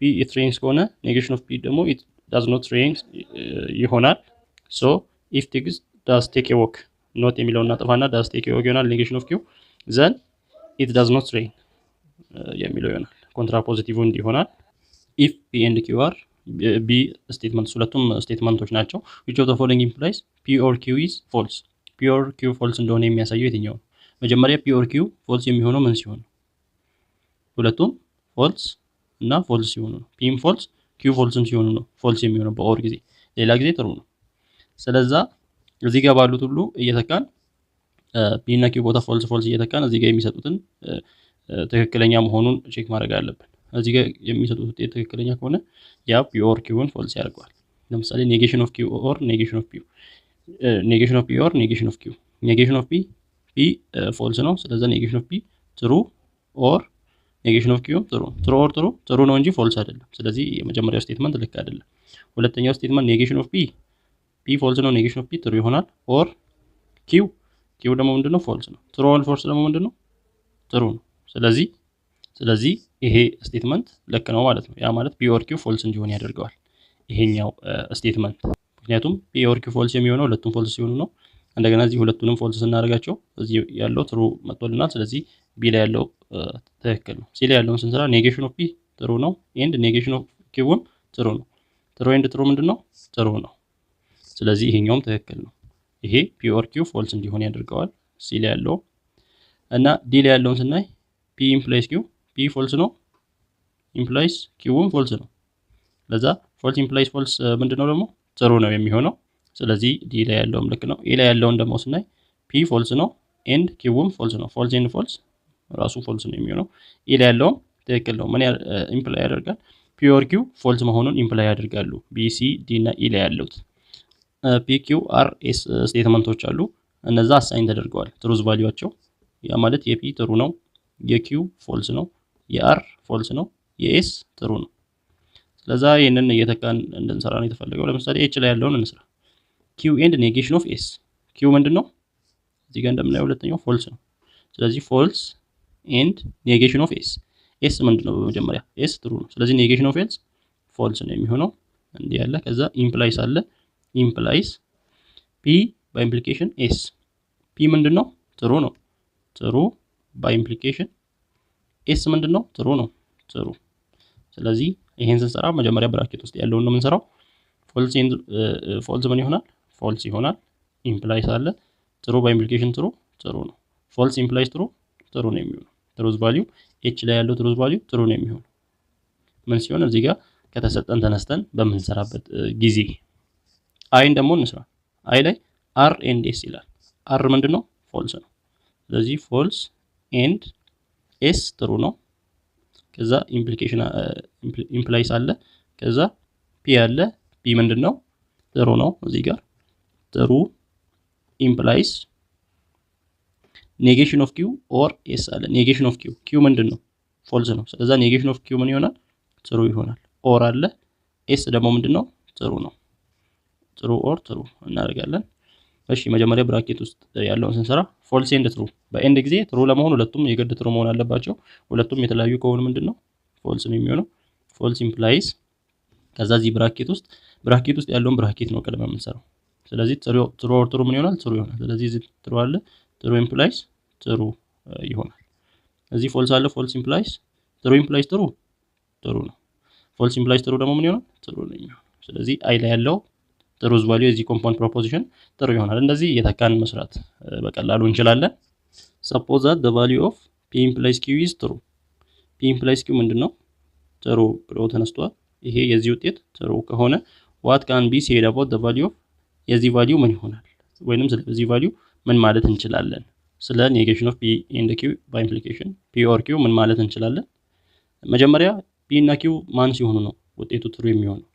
[SPEAKER 1] ፒ ኢት ሬንስ ከሆነ ኔጌሽን ኦፍ ፒ ደግሞ ኢት ዳዝ ኖት ሬንስ ይሆናል። ሶ ኢፍ ትዕግስት ዳዝ ቴክ ኤ ዎክ ኖት የሚለውን እናጠፋና ዳዝ ቴክ ኤ ዎክ ይሆናል ኔጌሽን ኦፍ ኪው ዘን ኢት ዳዝ ኖት ሬን የሚለው ይሆናል። ኮንትራፖዚቲቭ እንዲህ ይሆናል። ኢፍ ፒ ኤንድ ኪው አር ቢ ስቴትመንትስ ሁለቱም ስቴትመንቶች ናቸው። which of the following implies p or q is false p or q false እንደሆነ የሚያሳየው የትኛው ነው? መጀመሪያ p or q false የሚሆነው ምን ሲሆን ነው? ሁለቱም false እና false ሲሆኑ ነው። p false q false ሲሆኑ ነው false የሚሆነው በኦር ጊዜ፣ ሌላ ጊዜ ጥሩ ነው። ስለዚህ እዚህ ጋር ባሉት ሁሉ እየተካን p እና q ቦታ false እየተካን እዚህ ጋር የሚሰጡትን ትክክለኛ መሆኑን ቼክ ማድረግ አለብን። እዚህ ጋር የሚሰጡት ውጤት ትክክለኛ ከሆነ ያ ፒ ኦር ኪውን ፎልስ ያደርገዋል። ለምሳሌ ኔጌሽን ኦፍ ኪው ኦር ኔጌሽን ኦፍ ፒ ኔጌሽን ኦፍ ፒ ኦር ኔጌሽን ኦፍ ኪው ኔጌሽን ኦፍ ፒ ፎልስ ነው። ስለዚህ ኔጌሽን ኦፍ ፒ ትሩ ኦር ኔጌሽን ኦፍ ኪው ትሩ ኦር ትሩ ነው እንጂ ፎልስ አይደለም። ስለዚህ የመጀመሪያው ስቴትመንት ልክ አይደለም። ሁለተኛው ስቴትመንት ኔጌሽን ኦፍ ፒ ፎልስ ነው፣ ኔጌሽን ኦፍ ፒ ትሩ ይሆናል። ኦር ኪው ደግሞ ምንድነው? ፎልስ ነው። ትሩ ኦር ፎልስ ደግሞ ምንድነው? ትሩ ነው። ስለዚህ ይሄ ስቴትመንት ልክ ነው ማለት ነው። ያ ማለት ፒ ኦር ኪው ፎልስ እንዲሆን ያደርገዋል ይሄኛው ስቴትመንት። ምክንያቱም ፒ ኦር ኪው ፎልስ የሚሆነው ሁለቱም ፎልስ ሲሆኑ ነው። እንደገና እዚህ ሁለቱንም ፎልስ ስናደርጋቸው እዚህ ያለው ትሩ መጥቶልናል። ስለዚህ ቢ ላይ ያለው ትክክል ነው። ሲ ላይ ያለውን ስንሰራ ኔጌሽን ኦፍ ፒ ትሩ ነው ኤንድ ኔጌሽን ኦፍ ኪውም ትሩ ነው። ትሩ ኤንድ ትሩ ምንድነው? ትሩ ነው። ስለዚህ ይሄኛውም ትክክል ነው። ይሄ ፒ ኦር ኪው ፎልስ እንዲሆን ያደርገዋል ሲ ላይ ያለው እና ዲ ላይ ያለውን ስናይ ፒ ኢምፕላይስ ኪው ፒ ፎልስ ነው ኢምፕላይስ ኪውም ፎልስ ነው። ለዛ ፎልስ ኢምፕላይስ ፎልስ ምንድነው ደግሞ ትሩ ነው የሚሆነው። ስለዚህ ዲ ላይ ያለውም ልክ ነው። ኤ ላይ ያለውን ደግሞ ስናይ ፒ ፎልስ ነው ኤንድ ኪውም ፎልስ ነው። ፎልስ ኤንድ ፎልስ ራሱ ፎልስ ነው የሚሆነው። ኤ ላይ ያለውም ትክክል ነው። ምን ኢምፕላይ ያደርጋል? ፒ ኦር ኪው ፎልስ መሆኑን ኢምፕላይ ያደርጋሉ። ቢ ሲ ዲ እና ኢ ላይ ያሉት ፒ ኪው አር ኤስ ስቴትመንቶች አሉ። እነዛ አሳይን ተደርገዋል ትሩዝ ቫልዩአቸው። ያ ማለት የፒ ትሩ ነው፣ የኪው ፎልስ ነው፣ የአር ፎልስ ነው፣ የኤስ ትሩ ነው። ስለዛ ይሄንን እየተካን እንድንሰራ ነው የተፈለገው። ለምሳሌ ኤች ላይ ያለውን እንስራ። ኪው ኤንድ ኔጌሽን ኦፍ ኤስ ኪው ምንድነው? እዚህ ጋር እንደምናየው ሁለተኛው ፎልስ ነው። ስለዚህ ፎልስ ኤንድ ኔጌሽን ኦፍ ኤስ ኤስ ምንድነው? በመጀመሪያ ኤስ ትሩ ነው። ስለዚህ ኔጌሽን ኦፍ ኤስ ፎልስ ነው የሚሆነው። እንዲህ ያለ ከዛ ኢምፕላይስ አለ። ኢምፕላይስ ፒ ባይ ኢምፕሊኬሽን ኤስ ፒ ምንድነው? ትሩ ነው። ትሩ ባይ ኢምፕሊኬሽን ኤስ ምንድነው? ትሩ ነው። ትሩ። ስለዚህ ይሄን ስንሰራ መጀመሪያ ብራኬት ውስጥ ያለውን ነው የምንሰራው። ፎልስ ምን ይሆናል? ፎልስ ይሆናል። ኢምፕላይስ አለ። ትሩ ባይ ኢምፕሊኬሽን ትሩ ነው። ፎልስ ኢምፕላይስ ትሩ ነው የሚሆነው። ትሩዝ ቫልዩ ኤች ላይ ያለው ትሩዝ ቫልዩ ትሩ ነው የሚሆነው። ምን ሲሆን እዚህ ጋር ከተሰጠን ተነስተን በምንሰራበት ጊዜ አይን ደግሞ እንስራ። አይ ላይ አር ኤንድ ኤስ ይላል። አር ምንድነው? ፎልስ ነው። ስለዚህ ፎልስ ኤንድ ኤስ ትሩ ነው። ከዛ ኢምፕሊኬሽን ኢምፕላይስ አለ። ከዛ ፒ አለ። ፒ ምንድነው? ትሩ ነው። እዚህ ጋር ትሩ ኢምፕላይስ ኔጌሽን ኦፍ ኪው ኦር ኤስ አለ። ኔጌሽን ኦፍ ኪው ምንድን ነው? ፎልስ ነው። ስለዛ ኔጌሽን ኦፍ ኪው ምን ይሆናል? ትሩ ይሆናል። ኦር አለ። ኤስ ደግሞ ምንድን ነው? ትሩ ነው። ትሩ ኦር ትሩ እናደርጋለን። እሺ መጀመሪያ ብራኬት ውስጥ ያለውን ስንሰራ ፎልስ ኤንድ ትሩ፣ በኤንድ ጊዜ ትሩ ለመሆን ሁለቱም የግድ ትሩ መሆን አለባቸው። ሁለቱም የተለያዩ ከሆኑ ምንድን ነው? ፎልስ ነው የሚሆነው። ፎልስ ኢምፕላይስ ከዛ እዚህ ብራኬት ውስጥ ያለውን ብራኬት ነው ቀድመን የምንሰራው። ስለዚህ ትሩ ኦር ትሩ ምን ይሆናል? ትሩ ይሆናል። ስለዚህ እዚህ ትሩ አለ። ትሩ ኢምፕላይስ ትሩ ይሆናል። እዚህ ፎልስ አለ። ፎልስ ኢምፕላይስ ትሩ ኢምፕላይስ ትሩ ነው። ፎልስ ኢምፕላይስ ትሩ ደግሞ ምን ይሆናል? ትሩ ነው የሚሆነው። ስለዚህ አይ ላይ ያለው ትሩዝ ቫልዩ የዚህ ኮምፓውንድ ፕሮፖዚሽን ትሩ ይሆናል። እንደዚህ እየተካን መስራት በቀላሉ እንችላለን። ሰፖዝ ዛት ዘ ቫልዩ ኦፍ ፒ ኢምፕላይስ ኪው ኢዝ ትሩ። ፒ ኢምፕላይስ ኪው ምንድነው? ትሩ ብሎ ተነስቷል። ይሄ የዚህ ውጤት ትሩ ከሆነ ዋት ካን ቢ ሴድ አባውት ዘ ቫልዩ ኦፍ የዚህ ቫልዩ ምን ይሆናል? ወይንም ስለዚህ ቫልዩ ምን ማለት እንችላለን? ስለ ኔጌሽን ኦፍ ፒ ኤንድ ኪው ባይ ኢምፕሊኬሽን ፒ ኦር ኪው ምን ማለት እንችላለን? መጀመሪያ ፒ እና ኪው ማን ሲሆኑ ነው ውጤቱ ትሩ የሚሆነው?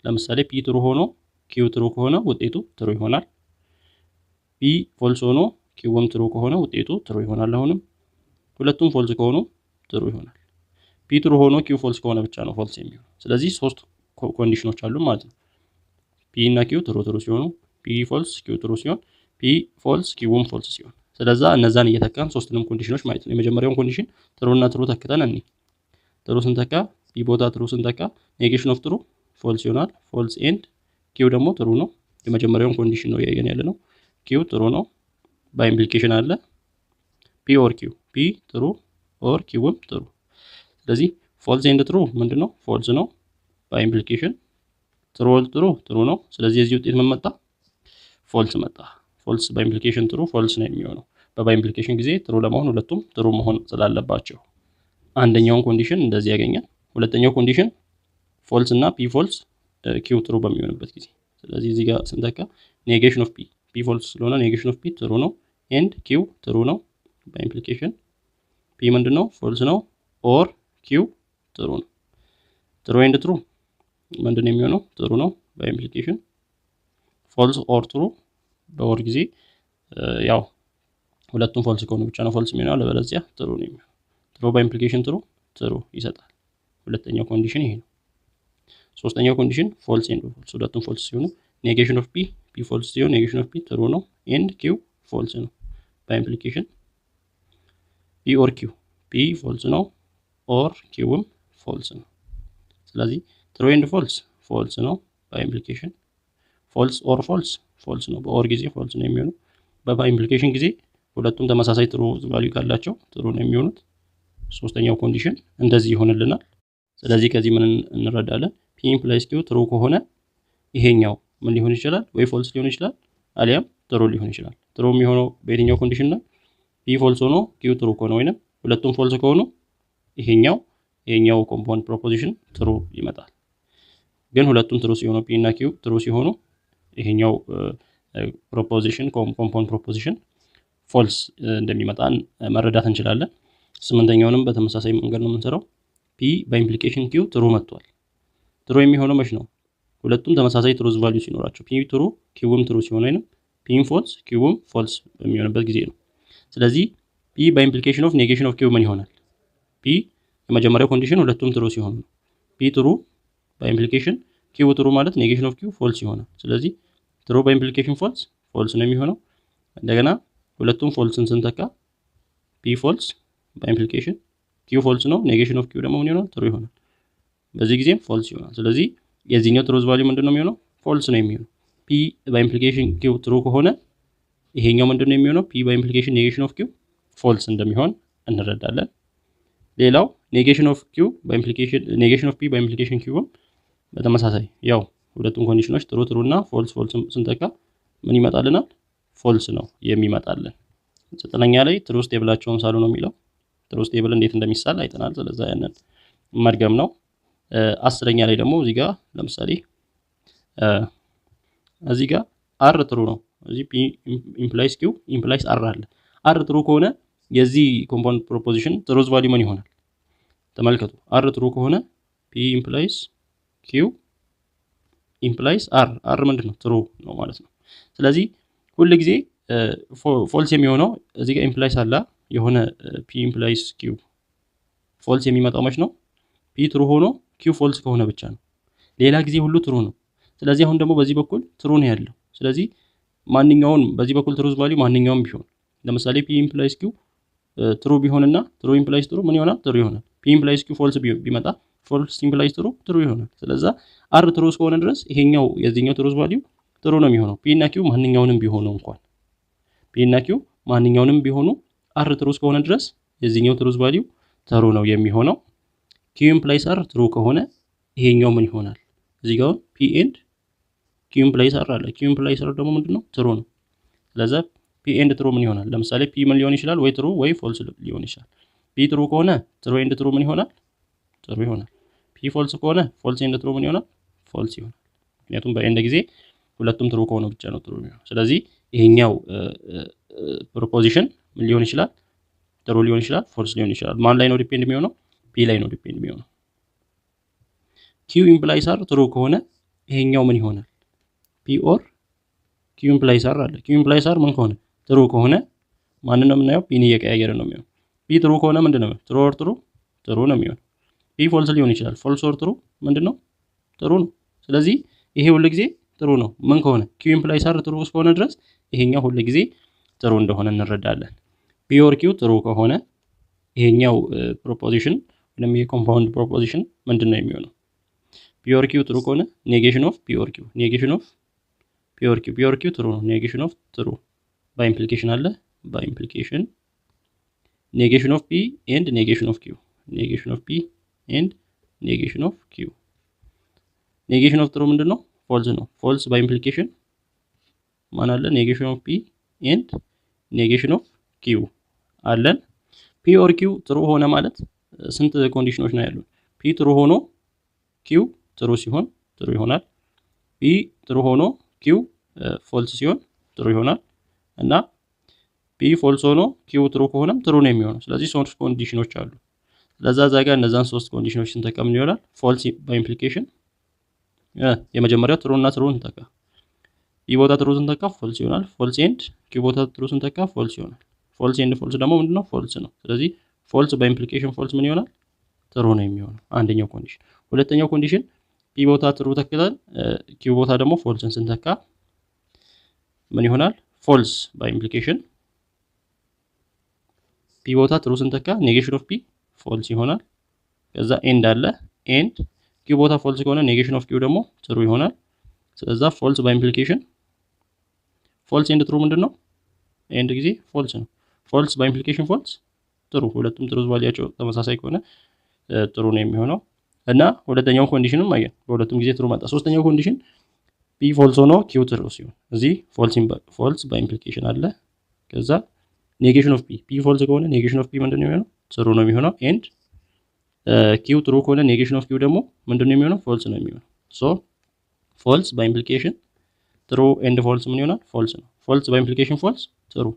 [SPEAKER 1] ለምሳሌ ፒ ትሩ ሆኖ ኪው ትሩ ከሆነ ውጤቱ ትሩ ይሆናል። ፒ ፎልስ ሆኖ ኪውም ትሩ ከሆነ ውጤቱ ትሩ ይሆናል። አሁንም ሁለቱም ፎልስ ከሆኑ ትሩ ይሆናል። ፒ ትሩ ሆኖ ኪው ፎልስ ከሆነ ብቻ ነው ፎልስ የሚሆነው። ስለዚህ ሶስት ኮንዲሽኖች አሉ ማለት ነው። ፒ እና ኪው ትሩ ሲሆኑ፣ ፒ ፎልስ ኪው ትሩ ሲሆን፣ ፒ ፎልስ ኪውም ፎልስ ሲሆን፣ ስለዛ እነዛን እየተካን ሶስቱንም ኮንዲሽኖች ማለት ነው። የመጀመሪያውን ኮንዲሽን ትሩና ትሩ ተክተን እንይ። ትሩ ስንተካ ፒ ቦታ ትሩ ስንተካ ኔጌሽን ኦፍ ትሩ ፎልስ ይሆናል። ፎልስ ኤንድ ኪው ደግሞ ትሩ ነው። የመጀመሪያውን ኮንዲሽን ነው ያየን ያለ ነው። ኪው ትሩ ነው። ባይ ኢምፕሊኬሽን አለ ፒ ኦር ኪው፣ ፒ ትሩ ኦር ኪውም ትሩ። ስለዚህ ፎልስ ኤንድ ትሩ ምንድነው? ፎልስ ነው። ባይ ኢምፕሊኬሽን ትሩ ኦር ትሩ ነው። ስለዚህ የዚህ ውጤት ምን መጣ? ፎልስ መጣ። ፎልስ ባይ ኢምፕሊኬሽን ትሩ ፎልስ ነው የሚሆነው። በባይ ኢምፕሊኬሽን ጊዜ ትሩ ለመሆን ሁለቱም ትሩ መሆን ስላለባቸው አንደኛውን ኮንዲሽን እንደዚህ ያገኛል። ሁለተኛው ኮንዲሽን ፎልስ እና ፒ ፎልስ ኪው ትሩ በሚሆንበት ጊዜ፣ ስለዚህ እዚህ ጋር ስንተካ ኔጌሽን ኦፍ ፒ ፎልስ ስለሆነ ኔጌሽን ኦፍ ፒ ትሩ ነው ኤንድ ኪው ትሩ ነው። ባይ ኢምፕሊኬሽን ፒ ምንድነው? ፎልስ ነው ኦር ኪው ትሩ ነው። ትሩ ኤንድ ትሩ ምንድነው የሚሆነው? ትሩ ነው። ባይ ኢምፕሊኬሽን ፎልስ ኦር ትሩ በኦር ጊዜ ያው ሁለቱም ፎልስ ከሆኑ ብቻ ነው ፎልስ የሚሆነው፣ ለበለዚያ ትሩ ነው የሚሆነው። ትሩ ባይ ኢምፕሊኬሽን ትሩ ይሰጣል። ሁለተኛው ኮንዲሽን ይሄ ነው። ሶስተኛው ኮንዲሽን ፎልስ ኤንድ ፎልስ ሁለቱም ፎልስ ሲሆኑ ኔጌሽን ኦፍ ፒ ፎልስ ሲሆን ኔጌሽን ኦፍ ፒ ትሩ ነው ኤንድ ኪው ፎልስ ነው። ባይ ኢምፕሊኬሽን ፒ ኦር ኪው ፒ ፎልስ ነው ኦር ኪውም ፎልስ ነው። ስለዚህ ትሩ ኤንድ ፎልስ ነው። ባይ ኢምፕሊኬሽን ፎልስ ኦር ፎልስ ነው። በኦር ጊዜ ፎልስ ነው የሚሆነው። በባይ ኢምፕሊኬሽን ጊዜ ሁለቱም ተመሳሳይ ትሩ ቫልዩ ካላቸው ትሩ ነው የሚሆኑት። ሶስተኛው ኮንዲሽን እንደዚህ ይሆንልናል። ስለዚህ ከዚህ ምን እንረዳለን? ፒ ኢምፕላይስ ኪው ትሩ ከሆነ ይሄኛው ምን ሊሆን ይችላል? ወይ ፎልስ ሊሆን ይችላል አሊያም ትሩ ሊሆን ይችላል። ትሩ የሚሆነው በየትኛው ኮንዲሽን ነው? ፒ ፎልስ ሆኖ ኪው ትሩ ከሆነ ወይንም ሁለቱም ፎልስ ከሆኑ ይሄኛው ኮምፓውንድ ፕሮፖዚሽን ትሩ ይመጣል። ግን ሁለቱም ትሩ ሲሆኑ ፒ እና ኪው ትሩ ሲሆኑ ይሄኛው ፕሮፖዚሽን ኮምፓውንድ ፕሮፖዚሽን ፎልስ እንደሚመጣ መረዳት እንችላለን። ስምንተኛውንም በተመሳሳይ መንገድ ነው የምንሰራው። ፒ በኢምፕሊኬሽን ኪው ትሩ መጥቷል። ትሩ የሚሆነው መች ነው? ሁለቱም ተመሳሳይ ትሩዝ ቫልዩ ሲኖራቸው ፒ ትሩ ኪውም ትሩ ሲሆን ወይንም ፒም ፎልስ ኪውም ፎልስ በሚሆንበት ጊዜ ነው። ስለዚህ ፒ በኢምፕሊኬሽን ኦፍ ኔጌሽን ኦፍ ኪው ምን ይሆናል? ፒ የመጀመሪያው ኮንዲሽን ሁለቱም ትሩ ሲሆኑ ነው። ፒ ትሩ በኢምፕሊኬሽን ኪው ትሩ ማለት ኔጌሽን ኦፍ ኪው ፎልስ ይሆናል። ስለዚህ ትሩ በኢምፕሊኬሽን ፎልስ ነው የሚሆነው። እንደገና ሁለቱም ፎልስን ስንተካ ፒ ፎልስ በኢምፕሊኬሽን ኪው ፎልስ ነው። ኔጌሽን ኦፍ ኪው ደግሞ ምን ይሆናል? ትሩ ይሆናል። በዚህ ጊዜም ፎልስ ይሆናል። ስለዚህ የዚህኛው ትሩዝ ቫልዩ ምንድነው የሚሆነው? ፎልስ ነው የሚሆነው። ፒ በኢምፕሊኬሽን ኪው ትሩ ከሆነ ይሄኛው ምንድነው የሚሆነው? ፒ በኢምፕሊኬሽን ኔጌሽን ኦፍ ኪው ፎልስ እንደሚሆን እንረዳለን። ሌላው ኔጌሽን ኦፍ ፒ በኢምፕሊኬሽን ኪውም በተመሳሳይ ያው ሁለቱም ኮንዲሽኖች ትሩ እና ፎልስ ስንተካ ምን ይመጣልናል? ፎልስ ነው የሚመጣልን። ዘጠነኛ ላይ ትሩ ስቴብላቸውን ሳሉ ነው የሚለው። ትሩ ስቴብል እንዴት እንደሚሳል አይተናል። ስለዛ ያንን መድገም ነው። አስረኛ ላይ ደግሞ እዚህ ጋር ለምሳሌ እዚህ ጋር አር ትሩ ነው። እዚህ ፒ ኢምፕላይስ ኪው ኢምፕላይስ አር አለ። አር ትሩ ከሆነ የዚህ ኮምፓውንድ ፕሮፖዚሽን ትሩዝ ቫልዩ ምን ይሆናል? ተመልከቱ። አር ትሩ ከሆነ ፒ ኢምፕላይስ ኪው ኢምፕላይስ አር ምንድነው? ትሩ ነው ማለት ነው። ስለዚህ ሁሉ ጊዜ ፎልስ የሚሆነው እዚህ ጋር ኢምፕላይስ አለ የሆነ ፒ ኢምፕላይስ ኪው ፎልስ የሚመጣው መች ነው? ፒ ትሩ ሆኖ ኪው ፎልስ ከሆነ ብቻ ነው። ሌላ ጊዜ ሁሉ ትሩ ነው። ስለዚህ አሁን ደግሞ በዚህ በኩል ትሩ ነው ያለው። ስለዚህ ማንኛውን በዚህ በኩል ትሩዝ ቫልዩ ማንኛውም ቢሆን ለምሳሌ ፒ ኢምፕላይስ ኪው ትሩ ቢሆንና ትሩ ኢምፕላይስ ትሩ ምን ይሆናል? ትሩ ይሆናል። ፒ ኢምፕላይስ ኪው ፎልስ ቢመጣ ፎልስ ኢምፕላይስ ትሩ ይሆናል። ስለዚህ አር ትሩ እስከሆነ ድረስ ይሄኛው የዚህኛው ትሩዝ ቫልዩ ትሩ ነው የሚሆነው። ፒ እና ኪው ማንኛውንም ቢሆኑ እንኳን ፒ እና ኪው ማንኛውንም ቢሆኑ አር ትሩ እስከሆነ ድረስ የዚህኛው ትሩዝ ቫልዩ ትሩ ነው የሚሆነው። ኪው ኢምፕላይስ አር ትሩ ከሆነ ይሄኛው ምን ይሆናል? እዚህ ጋር ፒ ኤንድ ኪው ኢምፕላይስ አር አለ። ኪው ኢምፕላይስ አር ደግሞ ምንድነው? ትሩ ነው። ስለዚህ ፒ ኤንድ ትሩ ምን ይሆናል? ለምሳሌ ፒ ምን ሊሆን ይችላል? ወይ ትሩ ወይ ፎልስ ሊሆን ይችላል። ፒ ትሩ ከሆነ ትሩ ኤንድ ትሩ ምን ይሆናል? ትሩ ይሆናል። ፒ ፎልስ ከሆነ ፎልስ ኤንድ ትሩ ምን ይሆናል? ፎልስ ይሆናል። ምክንያቱም በኤንድ ጊዜ ሁለቱም ትሩ ከሆነ ብቻ ነው ትሩ የሚሆነው። ስለዚህ ይሄኛው ፕሮፖዚሽን ምን ሊሆን ይችላል? ትሩ ሊሆን ይችላል፣ ፎልስ ሊሆን ይችላል። ማን ላይ ነው ዲፔንድ የሚሆነው? ፒ ላይ ነው ዲፔንድ የሚሆነው። ኪው ኢምፕላይስ አር ትሩ ከሆነ ይሄኛው ምን ይሆናል? ፒ ኦር ኪው ኢምፕላይስ አር አለ። ኪው ኢምፕላይስ አር ምን ከሆነ ትሩ ከሆነ ማንን ነው የምናየው? ፒን እየቀያየረ ነው የሚሆነው። ፒ ትሩ ከሆነ ምንድነው? ትሩ ኦር ትሩ ትሩ ነው የሚሆነው። ፒ ፎልስ ሊሆን ይችላል። ፎልስ ኦር ትሩ ምንድነው? ትሩ ነው። ስለዚህ ይሄ ሁሉ ጊዜ ትሩ ነው ምን ከሆነ ኪው ኢምፕላይስ አር ትሩ እስከሆነ ድረስ ይሄኛው ሁሉ ጊዜ ትሩ እንደሆነ እንረዳለን። ፒ ኦር ኪው ትሩ ከሆነ ይሄኛው ፕሮፖዚሽን ወይም የኮምፓውንድ ፕሮፖዚሽን ምንድነው የሚሆነው? ፒ ኦር ኪው ትሩ ከሆነ ኔጌሽን ኦፍ ፒ ኦር ኪው ኔጌሽን ኦፍ ፒ ኦር ኪው ትሩ ነው። ኔጌሽን ኦፍ ትሩ ባይ ኢምፕሊኬሽን አለ። ባይ ኢምፕሊኬሽን ኔጌሽን ኦፍ ፒ ኤንድ ኔጌሽን ኦፍ ኪው ኔጌሽን ኦፍ ፒ ኤንድ ኔጌሽን ኦፍ ኪው ኔጌሽን ኦፍ ትሩ ምንድነው? ፎልስ ነው። ፎልስ ባይ ኢምፕሊኬሽን ማን አለ? ኔጌሽን ኦፍ ፒ ኤንድ ኔጌሽን ኦፍ ኪው አለን። ፒ ኦር ኪው ትሩ ሆነ ማለት ስንት ኮንዲሽኖች ነው ያሉት? ፒ ትሩ ሆኖ ኪው ትሩ ሲሆን ትሩ ይሆናል። ፒ ትሩ ሆኖ ኪው ፎልስ ሲሆን ትሩ ይሆናል እና ፒ ፎልስ ሆኖ ኪው ትሩ ከሆነም ትሩ ነው የሚሆነው። ስለዚህ ሶስት ኮንዲሽኖች አሉ። ለዛ ዛጋ እነዛን ሶስት ኮንዲሽኖች ስንጠቀም ይሆናል ፎልስ ባይ ኢምፕሊኬሽን የመጀመሪያው ትሩ እና ትሩ እንተካ። ፒ ቦታ ትሩ ስንተካ ፎልስ ይሆናል። ፎልስ ኤንድ ኪው ቦታ ትሩ ስንተካ ፎልስ ይሆናል። ፎልስ ኤንድ ፎልስ ደግሞ ምንድነው? ፎልስ ነው። ስለዚህ ፎልስ ባይ ኢምፕሊኬሽን ፎልስ ምን ይሆናል? ትሩ ነው የሚሆነው። አንደኛው ኮንዲሽን። ሁለተኛው ኮንዲሽን ፒ ቦታ ትሩ ተክተን ኪው ቦታ ደግሞ ፎልስን ስንተካ ምን ይሆናል? ፎልስ ባይ ኢምፕሊኬሽን ፒ ቦታ ትሩ ስንተካ ኔጌሽን ኦፍ ፒ ፎልስ ይሆናል። ከዛ ኤንድ አለ። ኤንድ ኪው ቦታ ፎልስ ከሆነ ኔጌሽን ኦፍ ኪው ደግሞ ትሩ ይሆናል። ስለዚህ ፎልስ ባይ ኢምፕሊኬሽን ፎልስ ኤንድ ትሩ ምንድነው? ኤንድ ጊዜ ፎልስ ነው። ፎልስ ባይ ኢምፕሊኬሽን ፎልስ ትሩ። ሁለቱም ትሩዝ ቫልያቸው ተመሳሳይ ከሆነ ትሩ ነው የሚሆነው እና ሁለተኛው ኮንዲሽንም አየን በሁለቱም ጊዜ ትሩ መጣ። ሶስተኛው ኮንዲሽን ፒ ፎልስ ሆኖ ኪው ትሩ ሲሆን እዚህ ፎልስ ባይ ኢምፕሊኬሽን አለ። ከዛ ኔጌሽን ኦፍ ፒ ፎልስ ከሆነ ኔጌሽን ኦፍ ፒ ምንድነው የሚሆነው? ትሩ ነው የሚሆነው። ኤንድ ኪው ትሩ ከሆነ ኔጌሽን ኦፍ ኪው ደግሞ ምንድነው የሚሆነው? ፎልስ ነው የሚሆነው። ሶ ፎልስ ባይ ኢምፕሊኬሽን ትሩ ኤንድ ፎልስ ምን ይሆናል? ፎልስ ነው። ፎልስ ባይ ኢምፕሊኬሽን ፎልስ ትሩ።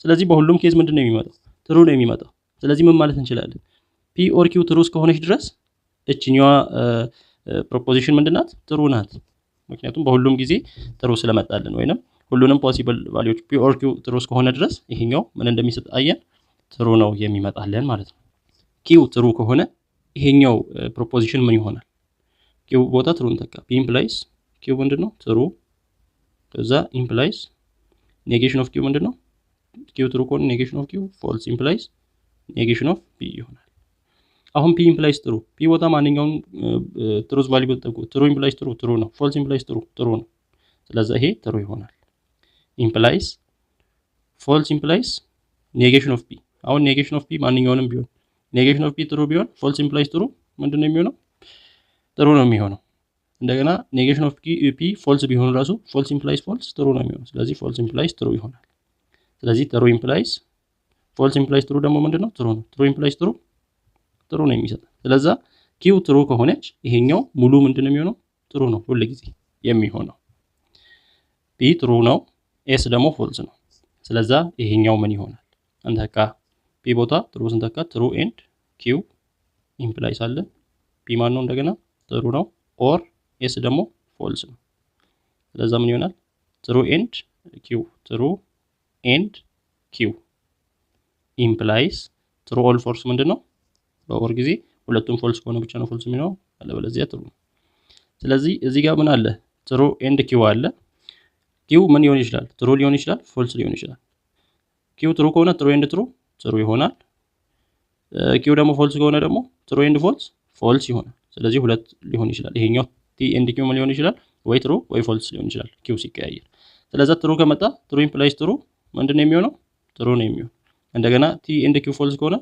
[SPEAKER 1] ስለዚህ በሁሉም ኬዝ ምንድነው የሚመጣው? ትሩ ነው የሚመጣው። ስለዚህ ምን ማለት እንችላለን? ፒ ኦር ኪው ትሩ እስከሆነች ድረስ እችኛዋ ፕሮፖዚሽን ምንድናት? ትሩ ናት። ምክንያቱም በሁሉም ጊዜ ትሩ ስለመጣልን ወይንም ሁሉንም ፖሲብል ቫልዩዎች ፒ ኦር ኪው ትሩ እስከሆነ ድረስ ይሄኛው ምን እንደሚሰጥ አየን፣ ትሩ ነው የሚመጣልን ማለት ነው። ኪው ትሩ ከሆነ ይሄኛው ፕሮፖዚሽን ምን ይሆናል? ኪው ቦታ ትሩ እንተካ። ፒ ኢምፕላይስ ኪው ምንድነው? ትሩ። ከዛ ኢምፕላይስ ኔጌሽን ኦፍ ኪው ምንድነው? ኪው ትሩ ከሆነ ኔጌሽን ኦፍ ኪው ፎልስ ኢምፕላይስ ኔጌሽን ኦፍ ፒ ይሆናል። አሁን ፒ ኢምፕላይስ ትሩ። ፒ ቦታ ማንኛውም ትሩዝ ቫልዩ ተጠቁ። ትሩ ኢምፕላይስ ትሩ ትሩ ነው። ፎልስ ኢምፕላይስ ትሩ ትሩ ነው። ስለዚህ ይሄ ትሩ ይሆናል። ኢምፕላይስ ፎልስ ኢምፕላይስ ኔጌሽን ኦፍ ፒ። አሁን ኔጌሽን ኦፍ ፒ ማንኛውንም ቢሆን ኔጌሽን ኦፍ ፒ ትሩ ቢሆን ፎልስ ኢምፕላይስ ትሩ ምንድነው የሚሆነው? ትሩ ነው የሚሆነው። እንደገና ኔጌሽን ኦፍ ፒ ፎልስ ቢሆን ራሱ ፎልስ ኢምፕላይስ ፎልስ ትሩ ነው የሚሆነው። ስለዚህ ፎልስ ኢምፕላይስ ትሩ ይሆናል። ስለዚህ ትሩ ኢምፕላይስ ፎልስ ኢምፕላይስ ትሩ ደግሞ ምንድነው? ትሩ ነው። ትሩ ኢምፕላይስ ትሩ ትሩ ነው የሚሰጠው። ስለዚህ ኪው ትሩ ከሆነች ይሄኛው ሙሉ ምንድነው የሚሆነው? ትሩ ነው ሁሉ ጊዜ የሚሆነው። ፒ ትሩ ነው፣ ኤስ ደግሞ ፎልስ ነው። ስለዚህ ይሄኛው ምን ይሆናል? እንተካ። ፒ ቦታ ትሩ ስንተካ ትሩ ኤንድ ኪው ኢምፕላይስ አለ። ፒ ማን ነው? እንደገና ትሩ ነው። ኦር ኤስ ደግሞ ፎልስ ነው። ስለዚህ ምን ይሆናል? ትሩ ኤንድ ኪው ትሩ ኤንድ ኪው ኢምፕላይስ ትሩ ኦል ፎልስ ምንድነው በኦር ጊዜ ሁለቱም ፎልስ ከሆነ ብቻ ነው ፎልስ የሚሆነው አለበለዚያ ትሩ ነው። ስለዚህ እዚህ ጋር ምን አለ ትሩ ኤንድ ኪው አለ። ኪው ምን ሊሆን ይችላል ትሩ ሊሆን ይችላል ፎልስ ሊሆን ይችላል። ኪው ትሩ ከሆነ ትሩ ኤንድ ትሩ ትሩ ይሆናል። ኪው ደግሞ ፎልስ ከሆነ ደግሞ ትሩ ኤንድ ፎልስ ፎልስ ይሆናል። ስለዚህ ሁለት ሊሆን ይችላል። ይሄኛው ቲ ኤንድ ኪው ምን ሊሆን ይችላል ወይ ትሩ ወይ ፎልስ ሊሆን ይችላል ኪው ሲቀያየር። ስለዚህ ትሩ ከመጣ ትሩ ኢምፕላይስ ትሩ ምንድነው የሚሆነው ትሩ ነው የሚሆነው። እንደገና ቲ ኤንድ ኪው ፎልስ ከሆነ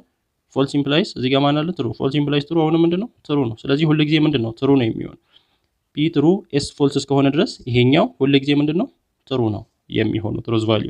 [SPEAKER 1] ፎልስ ኢምፕላይስ እዚህ ጋር ማን አለ ትሩ ፎልስ ኢምፕላይስ ትሩ አሁን ምንድነው ትሩ ነው። ስለዚህ ሁሉ ጊዜ ምንድነው ትሩ ነው የሚሆነው። ፒ ትሩ ኤስ ፎልስ እስከሆነ ድረስ ይሄኛው ሁሉ ጊዜ ምንድነው ትሩ ነው የሚሆነው ትሩዝ ቫልዩ